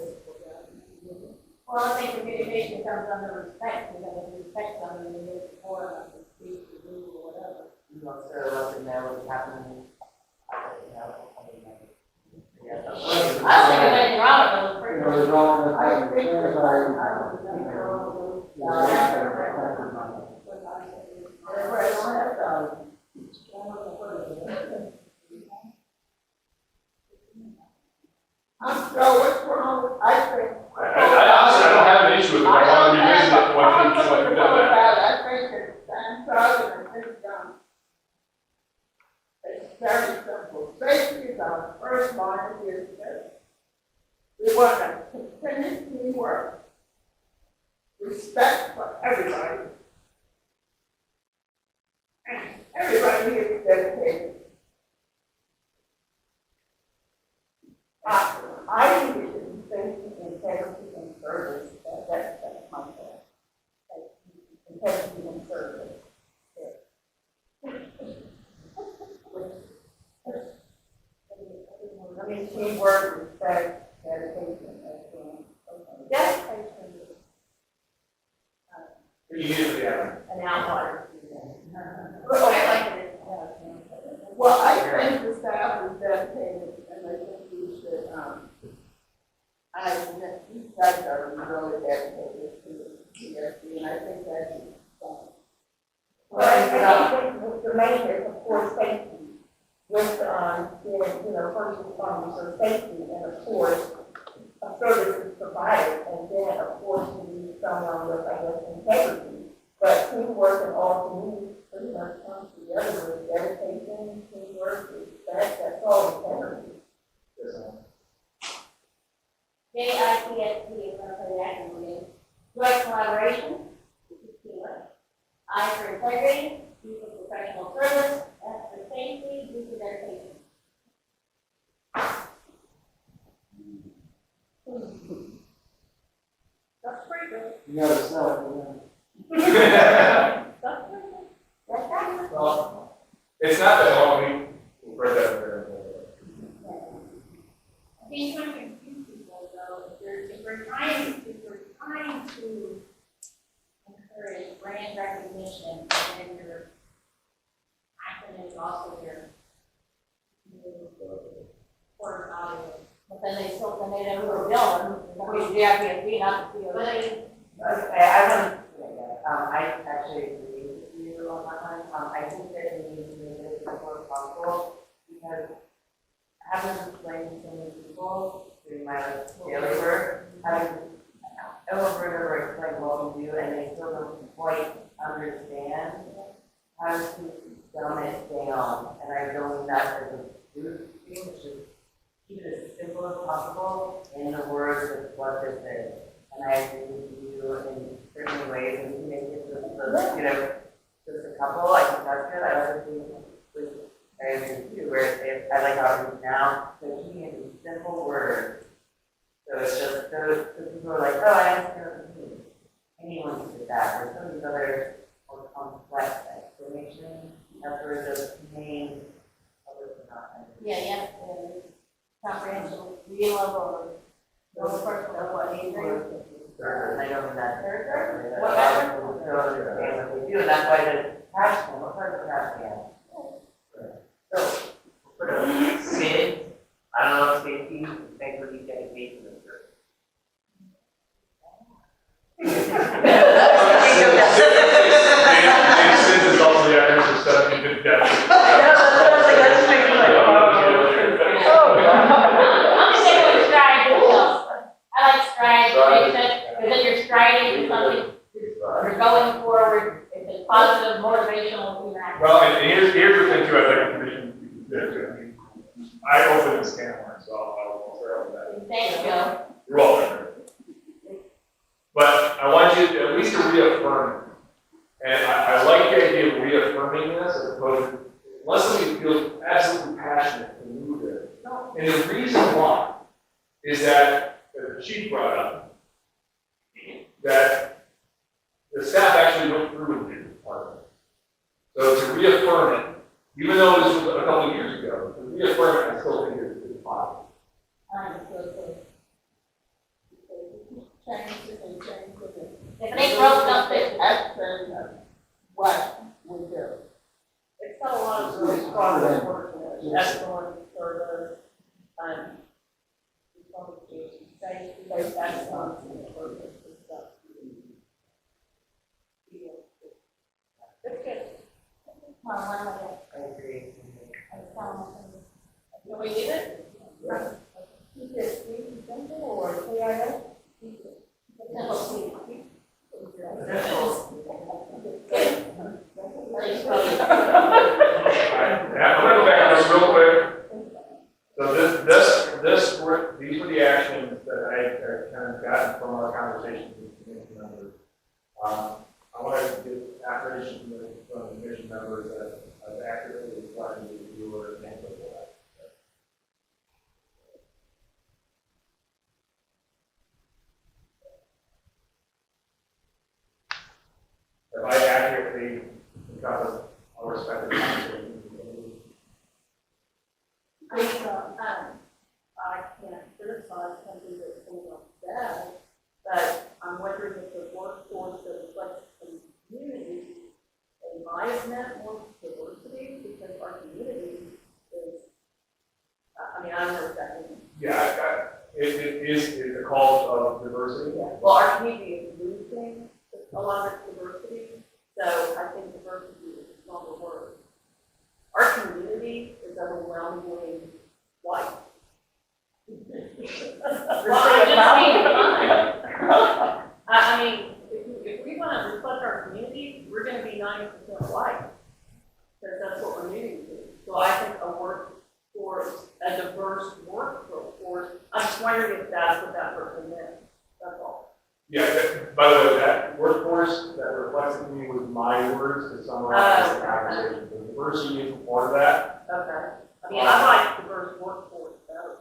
Well, I think communication comes under respect, because if respect under the new forum, of the speech, the rule, or whatever. You know, Sarah wasn't there, what's happening, you know, I mean, yeah, that's- I don't think there's anything wrong with those You first. know, there's all this, I think everybody don't have to. So what's wrong with, I think. I honestly, I don't have an issue with it, I want to revisit it once we've done that. I think it's time and it's done. It's very simple. Safety is our first line of business. We want to continue teamwork. Respect for everybody. And everybody here is dedicated. I think it should be safety, integrity, and service. That's my thought. Integrity and service. I mean, teamwork, respect, dedication, excellence. Dedication is You need it, yeah. an outlier. I Well, I think the staff is dedicated, and I think we should, you guys are really dedicated to CSD, and I think that's, Well, I think the main is, of course, safety, with, first responders, so safety, and of course, a service is provided, and then, of course, you need someone with, I guess, integrity. But teamwork and all to me pretty much comes together with dedication integrity, B for professional service, S for safety, D for dedication. That's pretty good. You gotta sell it. That's pretty good. That's right. Well, it's not that long, we've read that there. I think it's going to confuse people though, if we're trying to Encourage brand recognition, and your acronym is also your core value. But then they still, when they don't reveal them, we do have to be not to Okay, I actually agree with you on that one. I think that we need to make it as simple as possible, because having explained to so many people during my daily work, having over and over explain what we do, and they still don't quite understand how to dumb it down. And I don't mean that as a good thing, it's just keep it as simple as possible in the words of what this is. And I agree with you in certain ways, and you make it just a couple, I think that's good. I also think with, I agree with you, where I like how it is now, so keeping it in simple words. So it's just, so people are like, oh, I understand what you mean. Anyone can do that, or some of these other more complex explanations, that's where the main others are not. Yeah, comprehension, reading level, or the person of what he agrees. And I don't mean that. Third, What that people still understand what they do, and that's why the trash can, what part of the trash can? So, Put a SID, I don't know, safety, integrity, dedication, and service. Since it's also the acronym for stuff you did that. I'm just saying what stride is. I like stride, because then you're striding to something, you're going forward, it's a positive, motivational feedback. Well, and here's the thing too, I'd like the commission to consider too. I mean, I opened this can of worms, so I'll start with that. Thanks, Joe. You're welcome. But I want you to at least to reaffirm it. And I like the idea of reaffirming this as opposed to, unless somebody feels absolutely passionate to move it. And the reason why is that, as the chief brought up, that the staff actually went through and did part of it. So to reaffirm it, even though this was a couple of years ago, to reaffirm it, I still think it's positive. If it ain't broke, don't fix it. Action, what we do. It's got a lot of really strong words in it, excellent service, safety, excellence, and purpose and stuff. It's good. I agree. Do we need it? Is it really simple or CIO? I'm gonna go back to this real quick. So these were the actions that I kind of gotten from our conversations with commission members. I want to get affirmation from the commission members that I've accurately reflected your input for that. If I accurately encompass our respective conversations. I can't criticize something that's going on bad, but I'm wondering if the workforce that reflects the community, in my opinion, more diversity, because our community is, I mean, I don't know what that means. Yeah, it is a call of diversity. Well, our community is losing a lot of its diversity, so I think diversity is a stronger word. Our community is overwhelmingly white. Well, I'm just being fun. I mean, if we want to reflect our community, we're going to be 90% white, because that's what we're needing to. So I think a workforce, a diverse workforce, I'm just wondering if that's what that person meant. That's all. Yeah, by the way, that workforce that reflects the community was my words to summarize. the conversation. The diversity is part of that. Okay. I mean, I like diverse workforce better.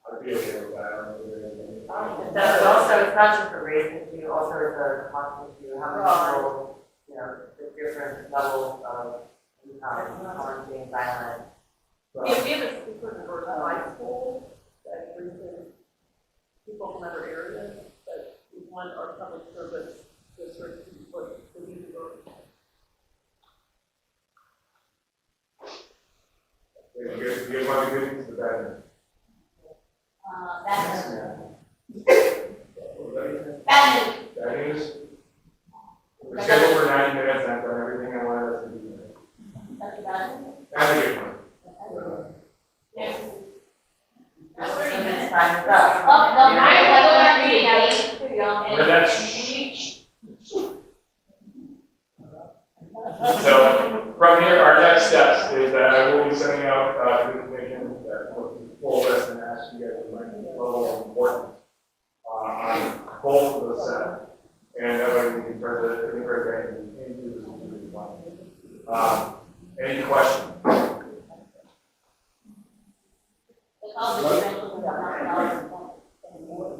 I'd be okay with that. I don't know if there's anything. But also, it's not just the race issue, also it's a cost issue, how many people, you know, the different levels of income, on James Island. If we have a super diverse high school, that brings in people from other areas, but we want our public service district to be diverse. You guys want the good news or the bad news? Bad news. What was that? Bad news. Bad news? We're scheduled for 90 minutes, and I've done everything I wanted us to do. That's bad news. That's a good one. Yes. And this time is up. Oh, no, I'm reading, I need to, y'all. But that's, so, from here, our next steps is that I will be sending out, to the commission, that full list and ask you guys to rank the level of importance, on both of those seven. And that way we can turn the program into the strategic plan. Any questions?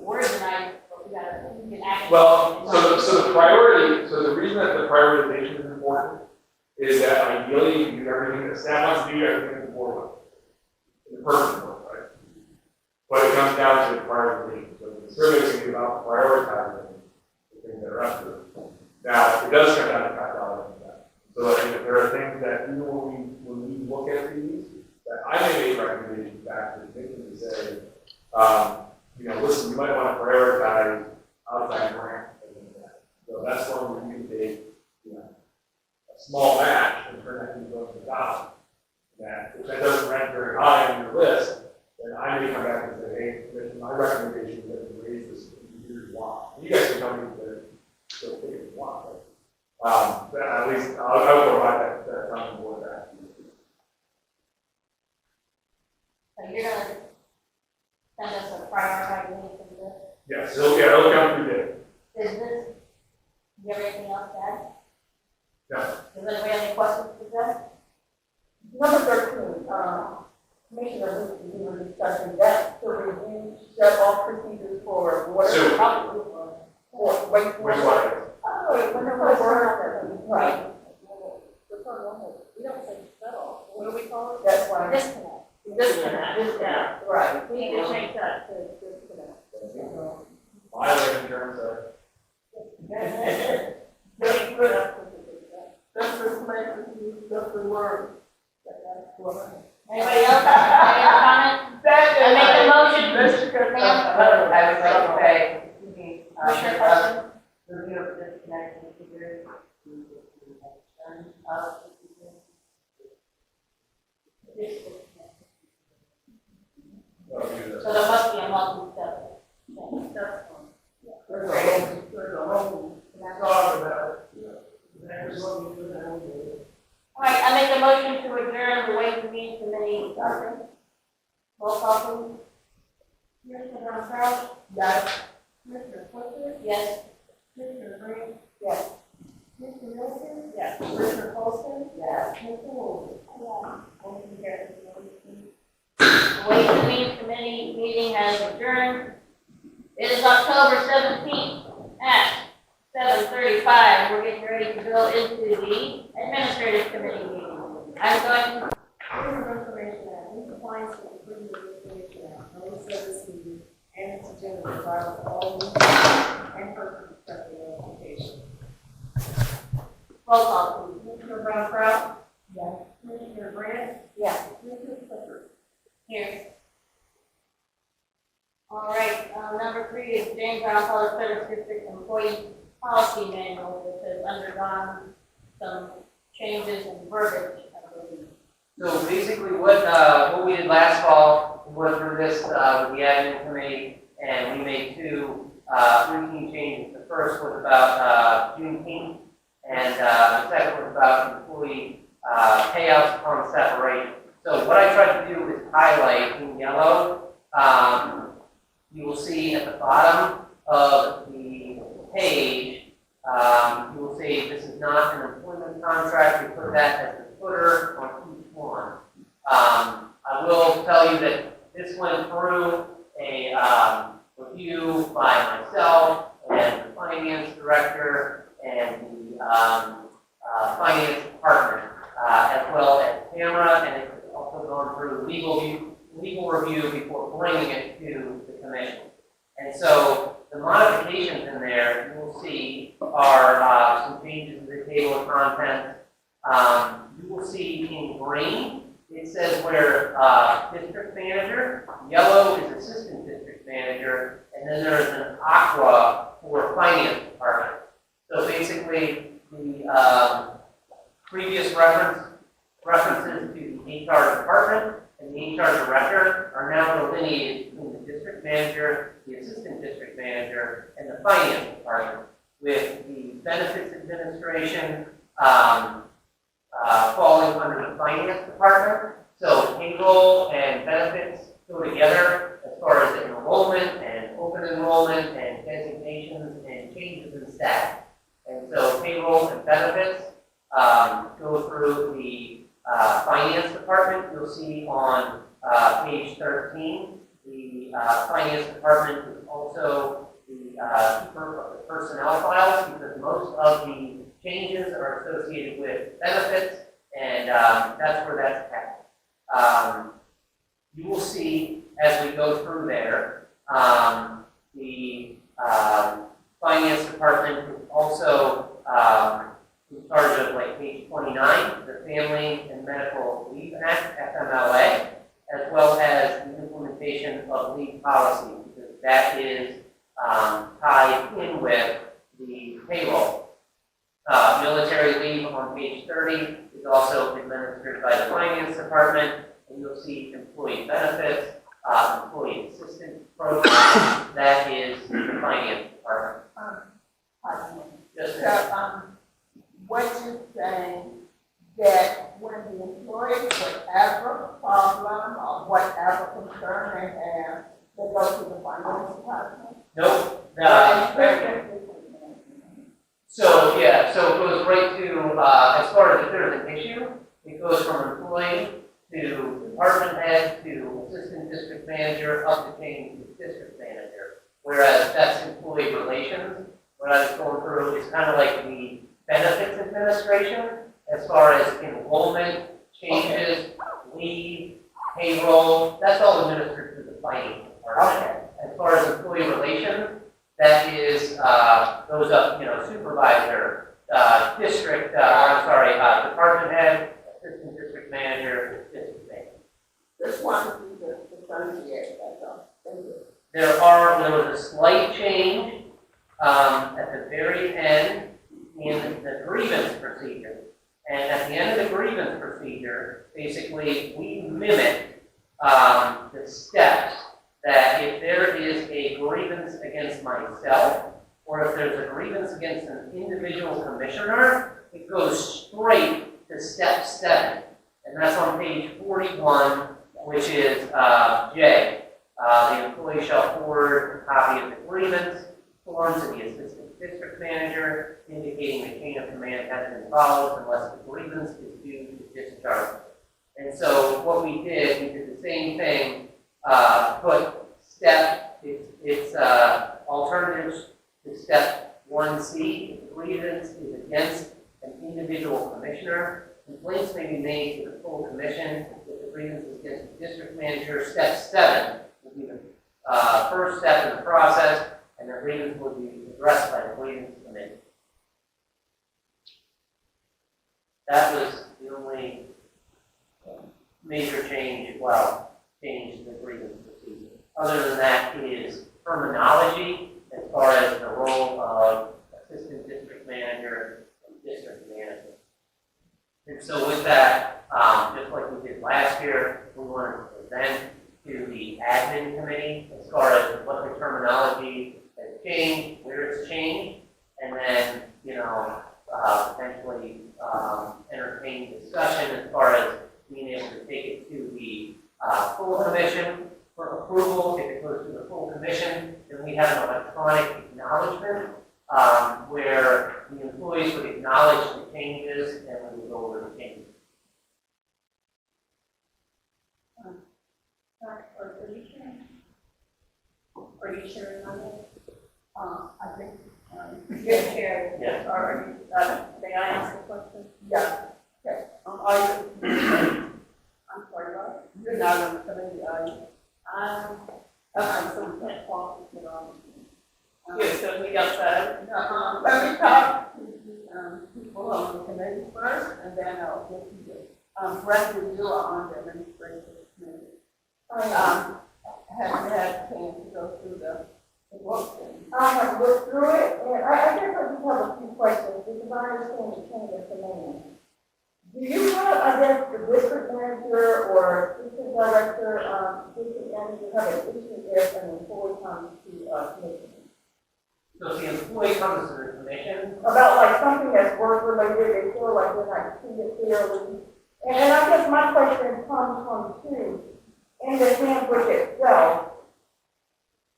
Words and I, we gotta, we can act. Well, so the priority, so the reason that the prioritization is important is that ideally you do everything that staff wants to do, everything the board wants. In the perfect world, right? But it comes down to prioritization. So the survey is going to be about prioritizing the things that are up to it. Now, it does come down to $5 in that. So I think if there are things that even when we look at these, that I may make recommendations back to the commission to say, you know, listen, you might want to prioritize outside grant. So that's when we take, you know, a small match and turn that into $1 million. That if that doesn't rank very high on your list, then I may come back and say, hey, commission, my recommendation is that we raise this to years long. You guys can tell me that still think if you want, but at least I'll provide that time board back. So you're gonna send us a prioritized link for this. Yeah, so yeah, it'll come through there. Is this, do you have anything else to add? No. Does anybody have any questions for Jeff? Number 13, Commissioner, we were discussing that to review shut off procedures for water. Sewer. Wastewater. Wastewater. Oh, wonderful. Right, We don't say shut off. What do we call it? that's why. Disconnect. Disconnect. Yeah. Right. We need to change that to disconnect. Violent in terms of. That's the smack, that's the word. Anybody else have any other comments? I make a motion. Ma'am? I would like to say, excuse me, Commissioner question? review of disconnect procedures, of So there must be a multi-step. That's fine. There's a whole song about it. There's what we do now. All right, I make a motion to adjourn the Ways and Means Committee. Roll call, please. Commissioner Brown, Yes. Commissioner Clifford, Yes. Commissioner Green, Yes. Commissioner Wilson, Yes. Commissioner Colson, Yes. Commissioner Wood. Motion carries. The Ways and Means Committee meeting has adjourned. It is October 17th at 7:35. We're getting ready to go into the Administrative Committee meeting. I'm going to Freedom of Information Act, in compliance with the Freedom of Information Act, notice of this meeting and its agenda provide all meetings and persons present in application. roll call, please. Commissioner Brown Proud, Yes. Commissioner Grant, Yes. Commissioner Clifford. Here. All right, number 3 is James Brown Public Service District Employee Policy Manual, which has undergone some changes in verbiage, I believe. So basically what we did last fall, we went through this with the admin committee, and we made two routine changes. The first was about Juneteenth, and the second was about employee payouts upon separation. So what I tried to do is highlight in yellow. You will see at the bottom of the page You will see this is not an employment contract, we put that as the footer on each one. I will tell you that this went through a review by myself and the finance director and the finance department, as well as Tamara, and it's also gone through legal review before bringing it to the commission. And so the modifications in there, you will see, are some changes to the table of contents. You will see in green, it says where district manager, yellow is assistant district manager, and then there's an aqua for finance department. So basically, the previous references to the HR department and the HR director are now delineated between the district manager, the assistant district manager, and the finance department, with the benefits administration falling under the finance department. So payroll and benefits go together as far as enrollment and open enrollment and designations and changes in staff. And so payroll and benefits go through the finance department. You'll see on page 13, the finance department is also the keeper of the personnel files, because most of the changes are associated with benefits, and that's where that's at. You will see as we go through there, the finance department is also in charge of like page 29, the Family and Medical Leave Act, FMLA, as well as the implementation of leave policy, because that is tied in with the payroll. Military leave on page 30 is also administered by the finance department, and you'll see employee benefits, employee assistance program, that is the finance department. Just So, what you're saying, that when the employees, whatever problem or whatever concern they have, they go to the finance department? nope. So it goes right to, as far as if there's an issue, it goes from employee to department head to assistant district manager up to change to district manager. Whereas that's employee relations. What I was going through is kind of like the benefits administration, as far as enrollment, changes, leave, payroll, that's all administered through the finance department. As far as employee relations, that is, goes up, supervisor, district, department head, assistant district manager, district manager. Just want to be the associate, that's all. Thank you. There was a slight change, at the very end in the grievance procedure. And at the end of the grievance procedure, basically, we mimic, the steps that if there is a grievance against myself, or if there's a grievance against an individual commissioner, it goes straight to step 7. And that's on page 41, which is J. The employee shall forward a copy of the grievance form to the assistant district manager, indicating the chain of command has been followed unless the grievance is due to discharge. And so what we did the same thing, put step, it's alternatives to step 1C. If the grievance is against an individual commissioner, complaints may be made to the full commission. If the grievance is against the district manager, step 7 will be the first step in the process, and the grievance will be addressed by the grievance committee. That was the only major change, change to the grievance procedure. Other than that, it is terminology as far as the role of assistant district manager and district manager. And so with that, just like we did last year, we wanted to present to the admin committee as far as what the terminology has changed, where it's changed, and then, potentially entertain discussion as far as being able to take it to the full commission for approval. If it goes to the full commission, then we have an electronic acknowledgement where the employees would acknowledge the changes and we would go over the changes. Are you sharing? Are you sharing on that? I think, You're sharing. Yes. Are you, may I ask a question? yeah, okay. Are you, I'm sorry, what? you're not on the committee, are you? Okay, so we can't talk if you're on. Yeah, so we got that. Let me talk to the, people on the committee first, and then I'll get to you. Brenda, you are on the administrative committee. Have you had a chance to go through the work? I have looked through it, and I guess I just have a few questions, because I understand the change of command. Do you have, I guess, the district manager or assistant director, district manager have an issue if an employee comes to, commission? So if the employee comes to the commission, About like something that's work related, they feel like they're not treated fairly. And I guess my question comes from two, in the handbook itself,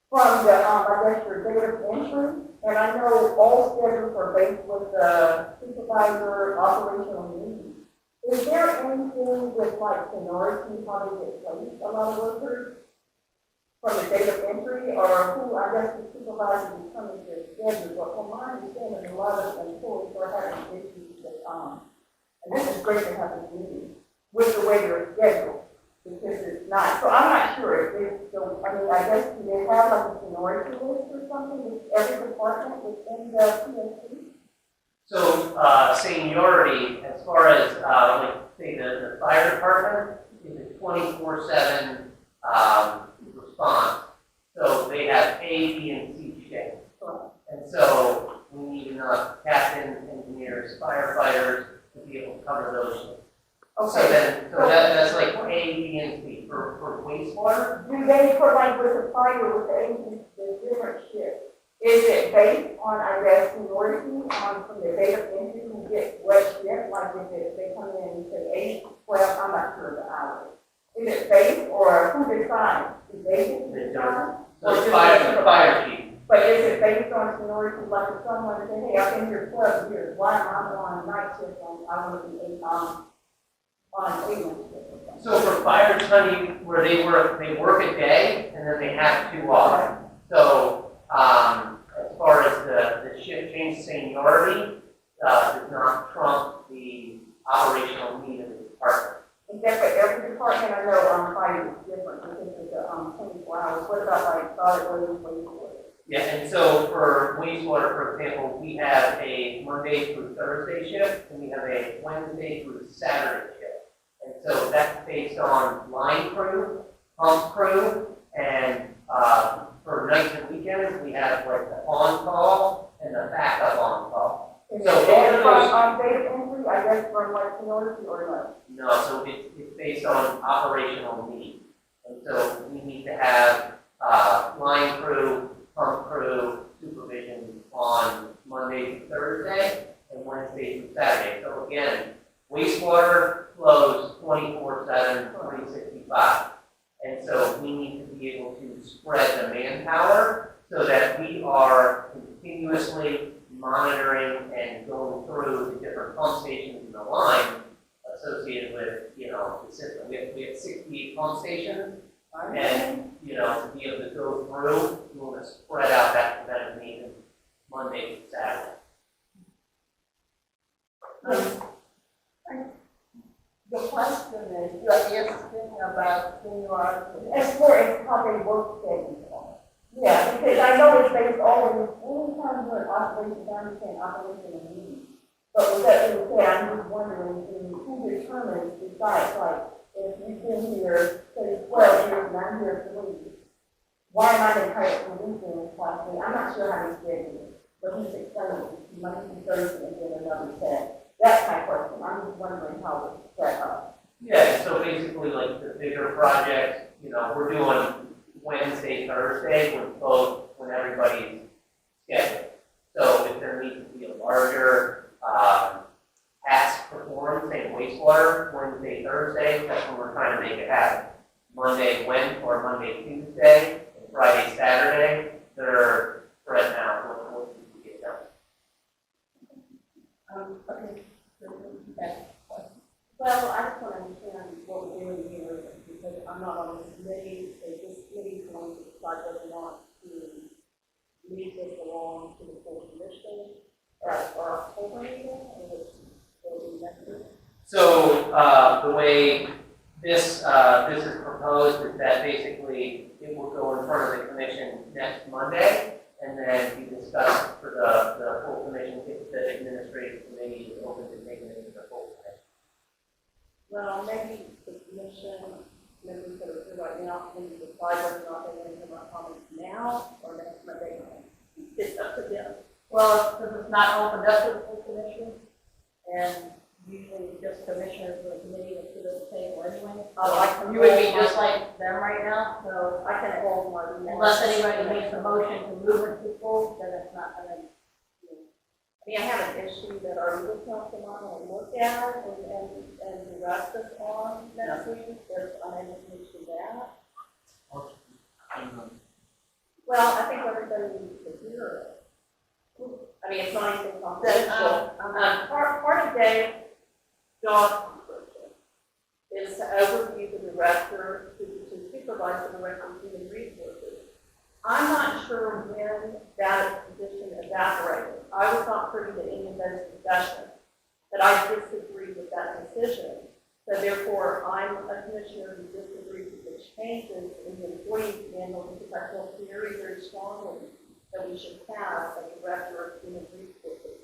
from the, I guess your date of entry, and I know all schedules are based with the supervisor operational needs. Is there anything with like seniority, how they get placed, a lot of workers? From the date of entry, or who, I guess, the supervisor determines their schedule, but from my understanding, a lot of employees are having issues with, and this is great to have a meeting, with the way they're scheduled, because it's not, so I'm not sure if it's, so, I mean, I guess, do they have like a seniority list or something with every department within the PSC? so, seniority, as far as, like, say, the fire department, is a 24/7, response. So they have A, B, and C shift. And so we need enough captains, engineers, firefighters to be able to cover those shifts. So then, that's like A, B, and C. For wastewater, Do they provide with the fire, with the agencies, the different shifts? Is it based on, I guess, seniority, from the date of entry, who gets what shift, like if they come in and say 8, 12, I'm not sure of the hours. Is it based, or who decides? Do they decide? so the fire chief. But is it based on seniority, like if someone says, hey, I've been here 12 years, why am I on night shift, I want to be on 8 shift or something? So for fire attorney, where they work a day and then they have 2 off. So, as far as the shift change seniority, does not trump the operational need of the department. Except for every department, I know, fire is different, because it's, 24 hours. What about like solid waste, wastewater? Yeah, and so for wastewater, for example, we have a Monday through Thursday shift, and we have a Wednesday through Saturday shift. And so that's based on line crew, pump crew, and for nights and weekends, we have like the on-call and the backup on-call. Is So it both of those, on date of entry, I guess, from like seniority or no? no, so it's based on operational need. And so we need to have line crew, pump crew, supervision on Monday through Thursday and Wednesday through Saturday. So again, wastewater flows 24/7, 365. And so we need to be able to spread the manpower so that we are continuously monitoring and going through the different pump stations in the line associated with, the system. We have 68 pump stations, and, to be able to go through, we want to spread out that preventive maintenance Monday to Saturday. The question is, you're asking about seniority. As far as how they work schedule. Yeah, because I know it's based always, anytime you're in operation, I understand operational needs. But with that being said, I'm just wondering, who determines, decides, like, if you've been here, say, 12 years, and I'm here 3, why am I entitled to weekends twice a week? I'm not sure how they schedule it, but he's explaining, Monday through Thursday, and then another set. That's my question, I'm just wondering how it's set up. Yeah, so basically like the bigger projects, we're doing Wednesday, Thursday when everybody's scheduled. So if there needs to be a larger task performed, say wastewater, Wednesday, Thursday, that's when we're trying to make it happen. Monday, Monday, Tuesday, and Friday, Saturday, they're spread out what we get done. Okay. Well, I just want to understand what we're doing here, because I'm not on this committee, so this committee is going to decide whether or not to move this along to the full commission, or a whole meeting, or which will be next week. So, the way this is proposed is that basically it will go in front of the commission next Monday, and then be discussed for the full commission, if the administrative committee is open to taking it to the full commission. Well, maybe the commission, maybe we could do right now, can decide whether or not they want to give our comments now, or next Monday. It's up to them. Well, because it's not opened up to the full commission, and usually just commissioners of the committee that sit at the table anyway. You would be just like them right now, so I can hold my. unless anybody makes a motion to move it to full, then it's not gonna. I mean, I have an issue that our legal counsel might want to look at and direct us on next week, if I'm able to do that. Well, I think everybody needs to hear it. I mean, it's not anything confidential. Part of Dave's job description is to overview the director, to supervise the director of human resources. I'm not sure when that position evaporated. I was not privy to any of those discussions, but I disagree with that decision. So therefore, I'm a commissioner who disagrees with the changes in the employee manual, because I feel very, very strongly that we should have a director of human resources.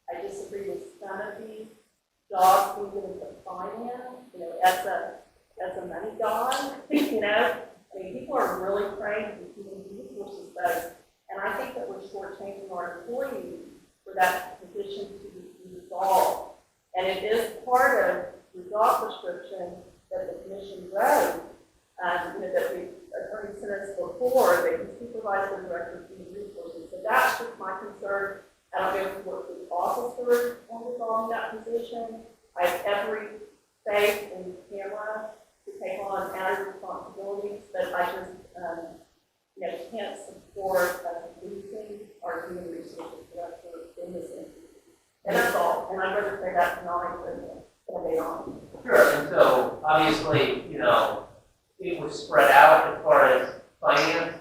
I disagree with some of these jobs being given to finance, as a money god, I mean, people are really trained in human resources folks, and I think that we're shortchanging our employees for that position to be resolved. And it is part of the job description that the commission wrote, that the attorney sent us before, that you supervise the director of human resources. So that's just my concern. I don't know if you work with officers on resolving that position. I have every faith in Tamara to take on added responsibilities, but I just, can't support losing our human resources director in this instance. And that's all. And I'd rather say that tonight than later on. Sure, and so obviously, it was spread out as far as finance,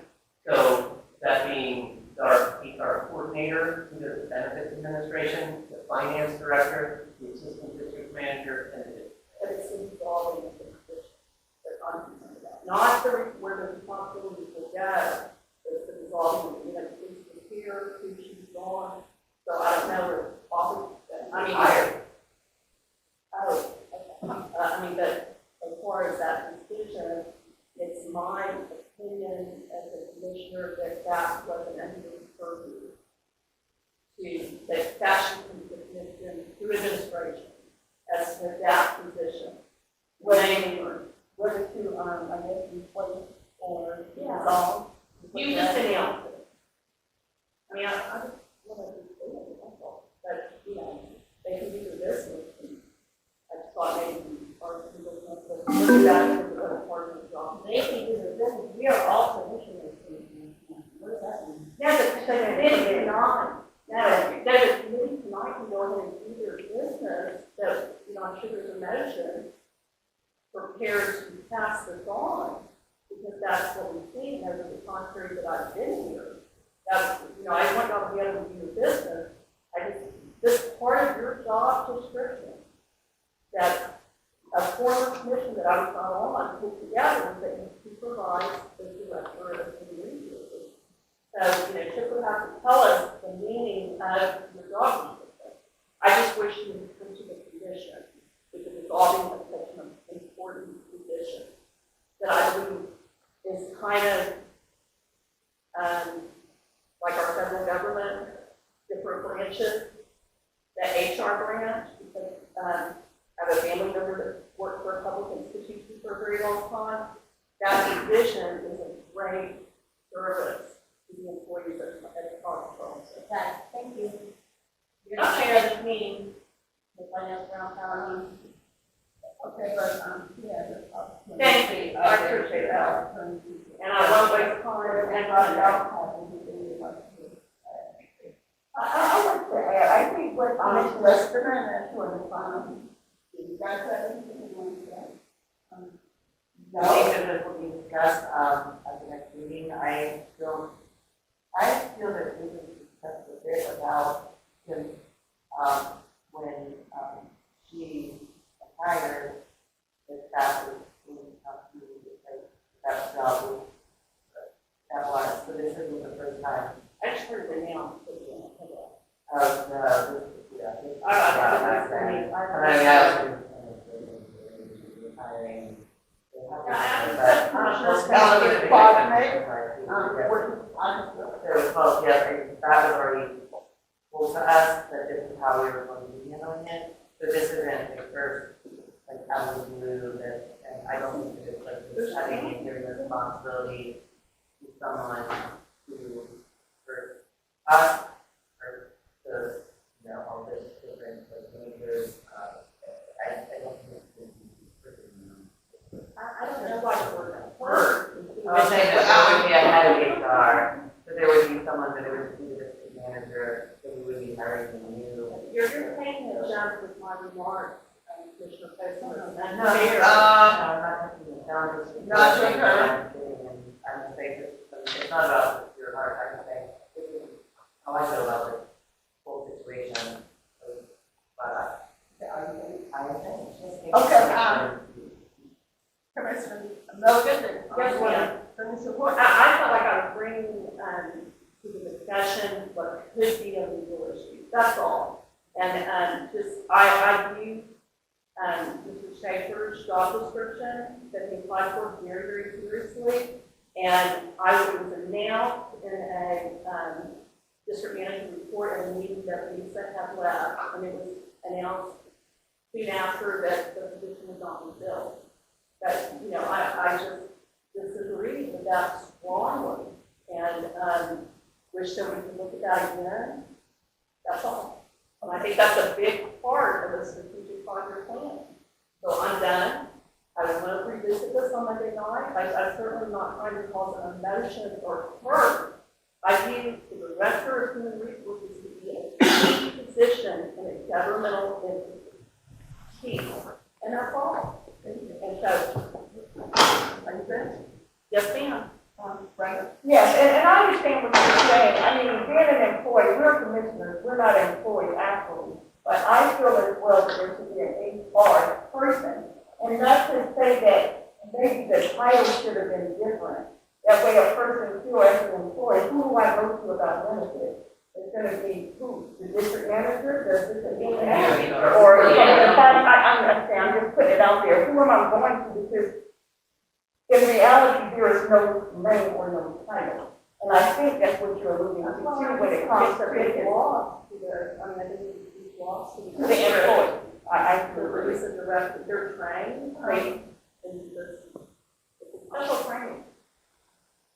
so that being our HR coordinator, who does the benefits administration, the finance director, the assistant district manager, and the But it's involving the position that I'm concerned about. Not where the responsibilities will go, it's the dissolving, who's here, who she's gone. So I don't know where office, hired. Oh, okay. But as far as that decision, it's my opinion as a commissioner that that wasn't under purview that should be the commission through administration as to that position. Was it to, I guess, replace or dissolve? You just announced it. I mean, I just want to be clear, that's all. But, they can do their business. I just thought maybe our people want to look at that as a part of the job. They can do their business, we are all commissioners. What does that mean? Yeah, but the committee cannot. No, the committee tonight can go ahead and do their business, that, I'm sure there's a motion prepared to pass this on, because that's what we've seen over the time period that I've been here. That's, I want y'all to be able to do your business. This part of your job description, that a former commission that I was not on put together, that you supervise the director of human resources. So, Chip would have to tell us the meaning of your job description. I just wish you would come to the position, because it's all being such an important position that I believe is kind of like our federal government, different branches, the HR branch, because I have a family member that worked for a public institution for a very long time. That position is a great service to the employees at the hospital. So, Okay, thank you. You're the chair of this meeting, the finance ground power. Okay, but, thank you, I appreciate that. And I won't waste time and run out. I would say, I think Just a minute, for the final. You guys have anything you want to say? I think that this will be discussed, at the next meeting. I feel that we can discuss a bit about him, when, she hired the staff who come to replace that job. That was, so this isn't the first time I just heard the now. of the, yeah. I mean, And I mean, hiring. There was, well, yeah, that was already told to us, that this is how we were going to be handling it. So this isn't the first, like, out of the blue, that, and I don't think that it's like, this having a giving responsibility to someone to, for us, or to, you know, all this different, like, majors, I don't think it's I don't know why the word word. I was saying that there would be a head of HR, that there would be someone that would be the district manager, that we would be hiring from you. You're taking a jump with my remarks, Commissioner Postma. No, I'm not taking it down, just. Not your I'm kidding, and I'm just saying, it's not about your heart, I'm just saying, this is how I feel about the whole situation. But, I think, Okay, Commissioner Logan, Yes, ma'am. finish your point. I felt like I was bringing, to the discussion what could be a legal issue, that's all. And, just, I view, Mr. Schaefer's job description that he applied for very, very seriously. And it was announced in a, district manager report at a meeting that Lisa had left, and it was announced soon after that the position was not filled. But, you know, I just disagree with that strongly, and, wish that we could look at that again. That's all. And I think that's a big part of the strategic five-year plan. So I'm done. I won't revisit this on Monday night. I'm certainly not trying to cause an emotion or hurt. I view the director of human resources to be a key position in a governmental entity. Key. And that's all. And so, are you finished? Yes, ma'am. Brenda? Yes, and I understand what you're saying. I mean, being an employee, we're commissioners, we're not employees actually. But I feel as well that there should be an HR person. And not to say that maybe the title should have been different. That way a person feels as an employee, who do I go to about benefits? It's gonna be who? The district manager, the assistant manager? Or, I'm just putting it out there. Who am I going to? Because in reality, there is no name or no title. And I think that's what you're alluding to when it comes to business. I didn't use laws to To the employee. I The police and director, they're trained, in this, it's a special training.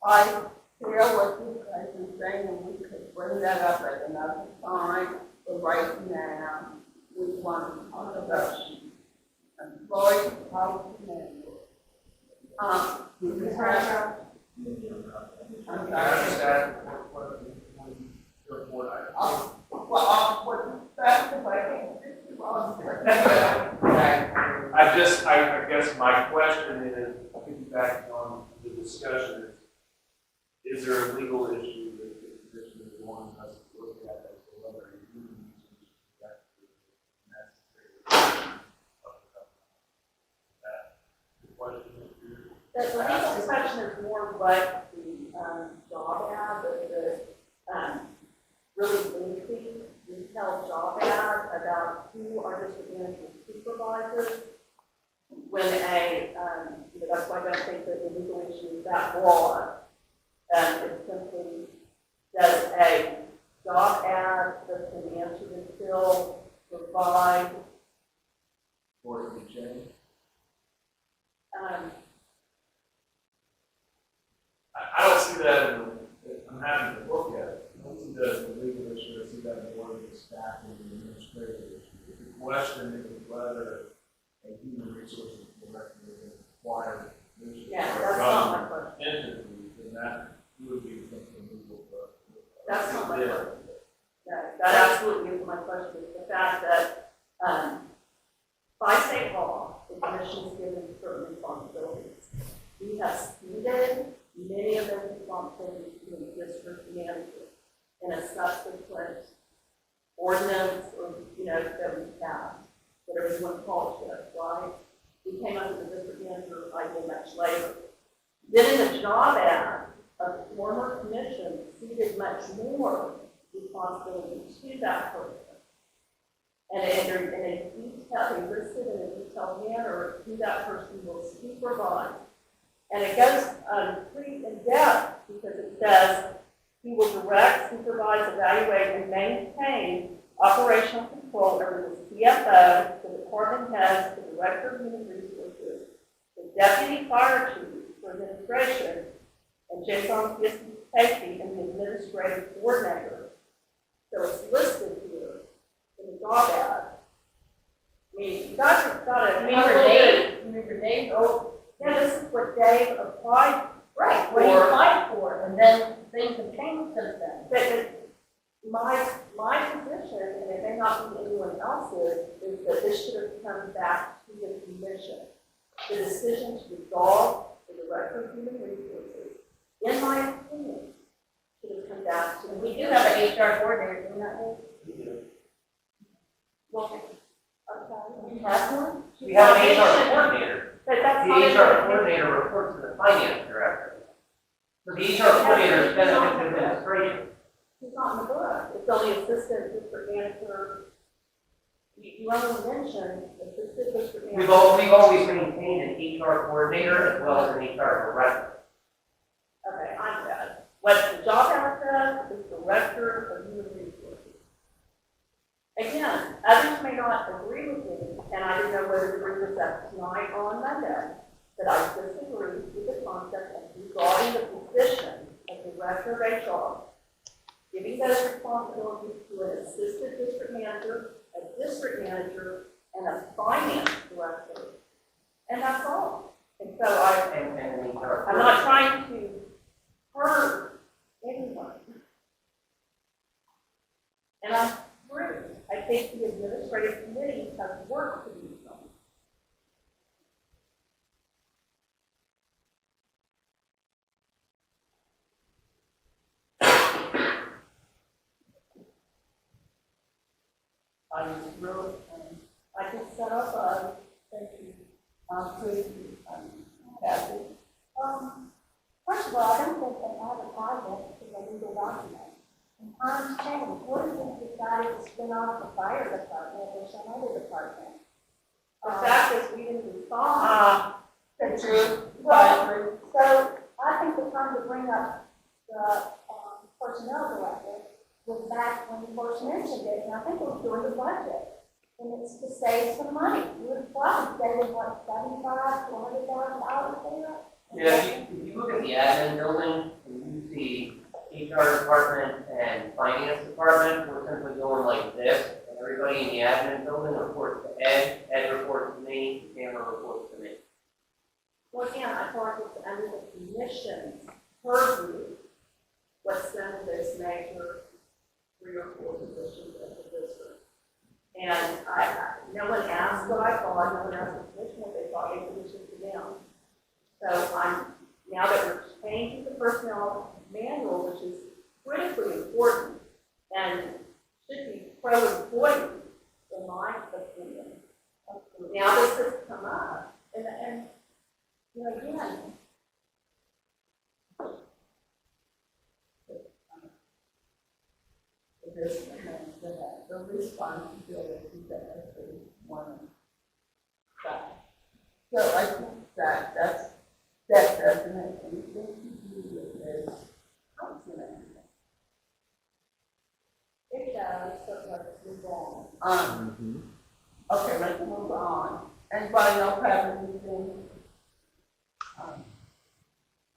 I hear what you guys are saying, and we could bring that up at another time, but right now, we want to talk about employee policy manual. Do you have? I'm sorry. Well, what you said, if I can't fix it, I guess my question is, piggybacking on the discussion, is there a legal issue that the commission is wanting us to look at as to whether a union is necessary of the question is The legal question is more what the, job ad, the really lengthy, detailed job ad about who our district managers supervisors. When that's why I don't think that the legal issue is that broad. It simply does a job ad that can be answered and filled, provide, or to be changed. I don't see that in I'm having to look at it. I don't see that as a legal issue. I see that more as a staff and administrative issue. If the question is whether a human resources director is required that's not my question. entity, then that would be something legal. That's not my question. That absolutely is my question. the commission's given certain responsibilities. We have ceded many of those responsibilities to the district manager in a subsequent ordinance or, that we passed, whatever you want to call it, right? We came under the district manager idea much later. Then in the job ad, a former commission ceded much more responsibility to that person. And in a detail, they listed in a detailed manner who that person will supervise. And it goes pretty in depth because it says he will direct, supervise, evaluate, and maintain operational control over the CFO, the department heads, the director of human resources, the deputy fire chief for administration, and Jason safety, and the administrative coordinator. So it's listed here in the job ad. I mean, you guys have got to. Remember Dave? Oh, yeah, this is what Dave applied. Right, what he applied for, and then things have changed since then. But my position, and it may not be anyone else's, is that this should have come back to the commission. The decision to resolve the director of human resources, in my opinion, should have come back to the We do have an HR coordinator, do we not? Well, We have one? We have an HR coordinator. but that's The not. HR coordinator reports to the finance director. So the HR coordinator is benefits administration. He's not in the book. It's only assistant district manager. You only mentioned assistant district manager. We've always maintained an HR coordinator as well as an HR director. Okay, I'm bad. What the job ad says is director of human resources. Again, others may not agree with me, and I didn't know whether to bring this up tonight or on Monday, but I disagree with the concept of regarding the position of director of HR, giving those responsibilities to an assistant district manager, a district manager, and a finance director. And that's all. And so And an HR I'm not trying to hurt anyone. And I'm through. I think the administrative committee has work to do done. I really, I can set up a, Kathy. First of all, I don't think an advertisement is a legal document. And times change. What if we decided to spin off the fire department or some other department? the fact is we didn't respond. That's true. Well, so I think the time to bring up the personnel director was back when you first mentioned it, and I think it was during the budget. And it's to save some money. We would probably save what, $75,000 to $100,000 there? Yeah, if you look at the admin building, and you see HR department and finance department, we're simply going like this. And everybody in the admin building reports to Ed, Ed reports to me, Tamara reports to me. Well, again, I thought it's under the commission's purview what's done with this major 3 or 4 positions in the district. And no one asked what I thought, no one asked the commission what they thought, it was just to them. So now that we're changing the personnel manual, which is critically important and should be pro-employee, in my opinion. Now this has come up, and again, This the responsibility that everyone has. So I think that doesn't have anything to do with this council. it does, so let's move on. Okay, let's move on. Anybody else have anything?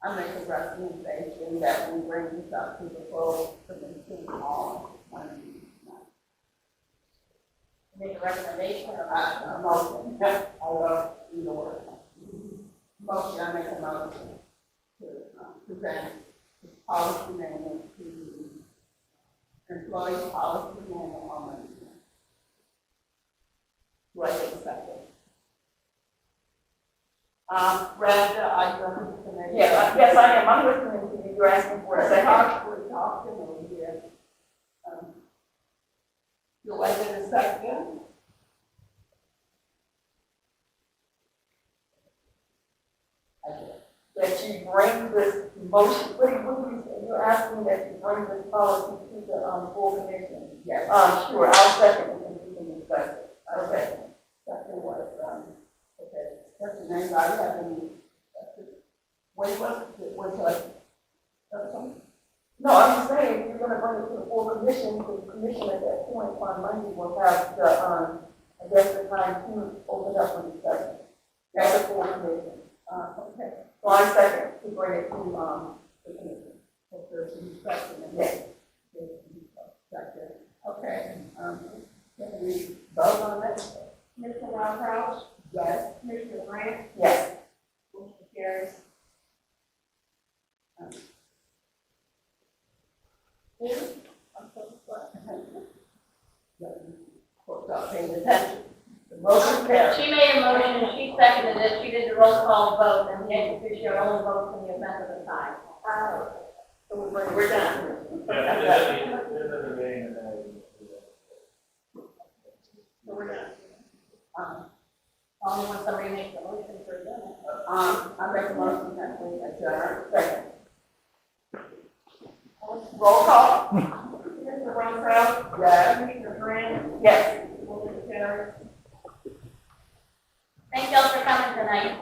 I make a recommendation that we bring this up to the full commission on Monday night. Make a recommendation or A motion, I love either word. Motion, I make a motion to present the policy manual to employee policy manual on Monday night. Do I get a second? Brenda, are you listening? Yes, I am, I'm listening to you, you're asking for a second. We're talking over here. Do I get a second? That you bring this motion, what do you say, you're asking that you bring this policy to the, full commission? Yes. Sure, I'll second it and we can discuss it. Okay. Second was, okay, what's your name? I have any, wait, was No, I'm just saying, you're gonna bring it to the full commission, because the commission at that point on Monday will have the, I guess the time to open up for discussion. That's the full commission. okay. So I second to bring it to, the commission. Okay, so you second it. Yes. Second. Okay, can we vote on it? Mr. Roundhouse, Yes. Mr. Grant, Yes. Mr. Carey. Stop paying attention. The motion carries. She made a motion, she seconded it, she did the roll call vote, and the ex officio only votes in the event of a tie. So We're done. So we're done. Only when somebody makes a motion for adjournment. I make a motion that we adjourn. Second. Roll call? Mr. Roundhouse, Yes. Mr. Grant, Yes. Mr. Carey. Thank y'all for coming tonight.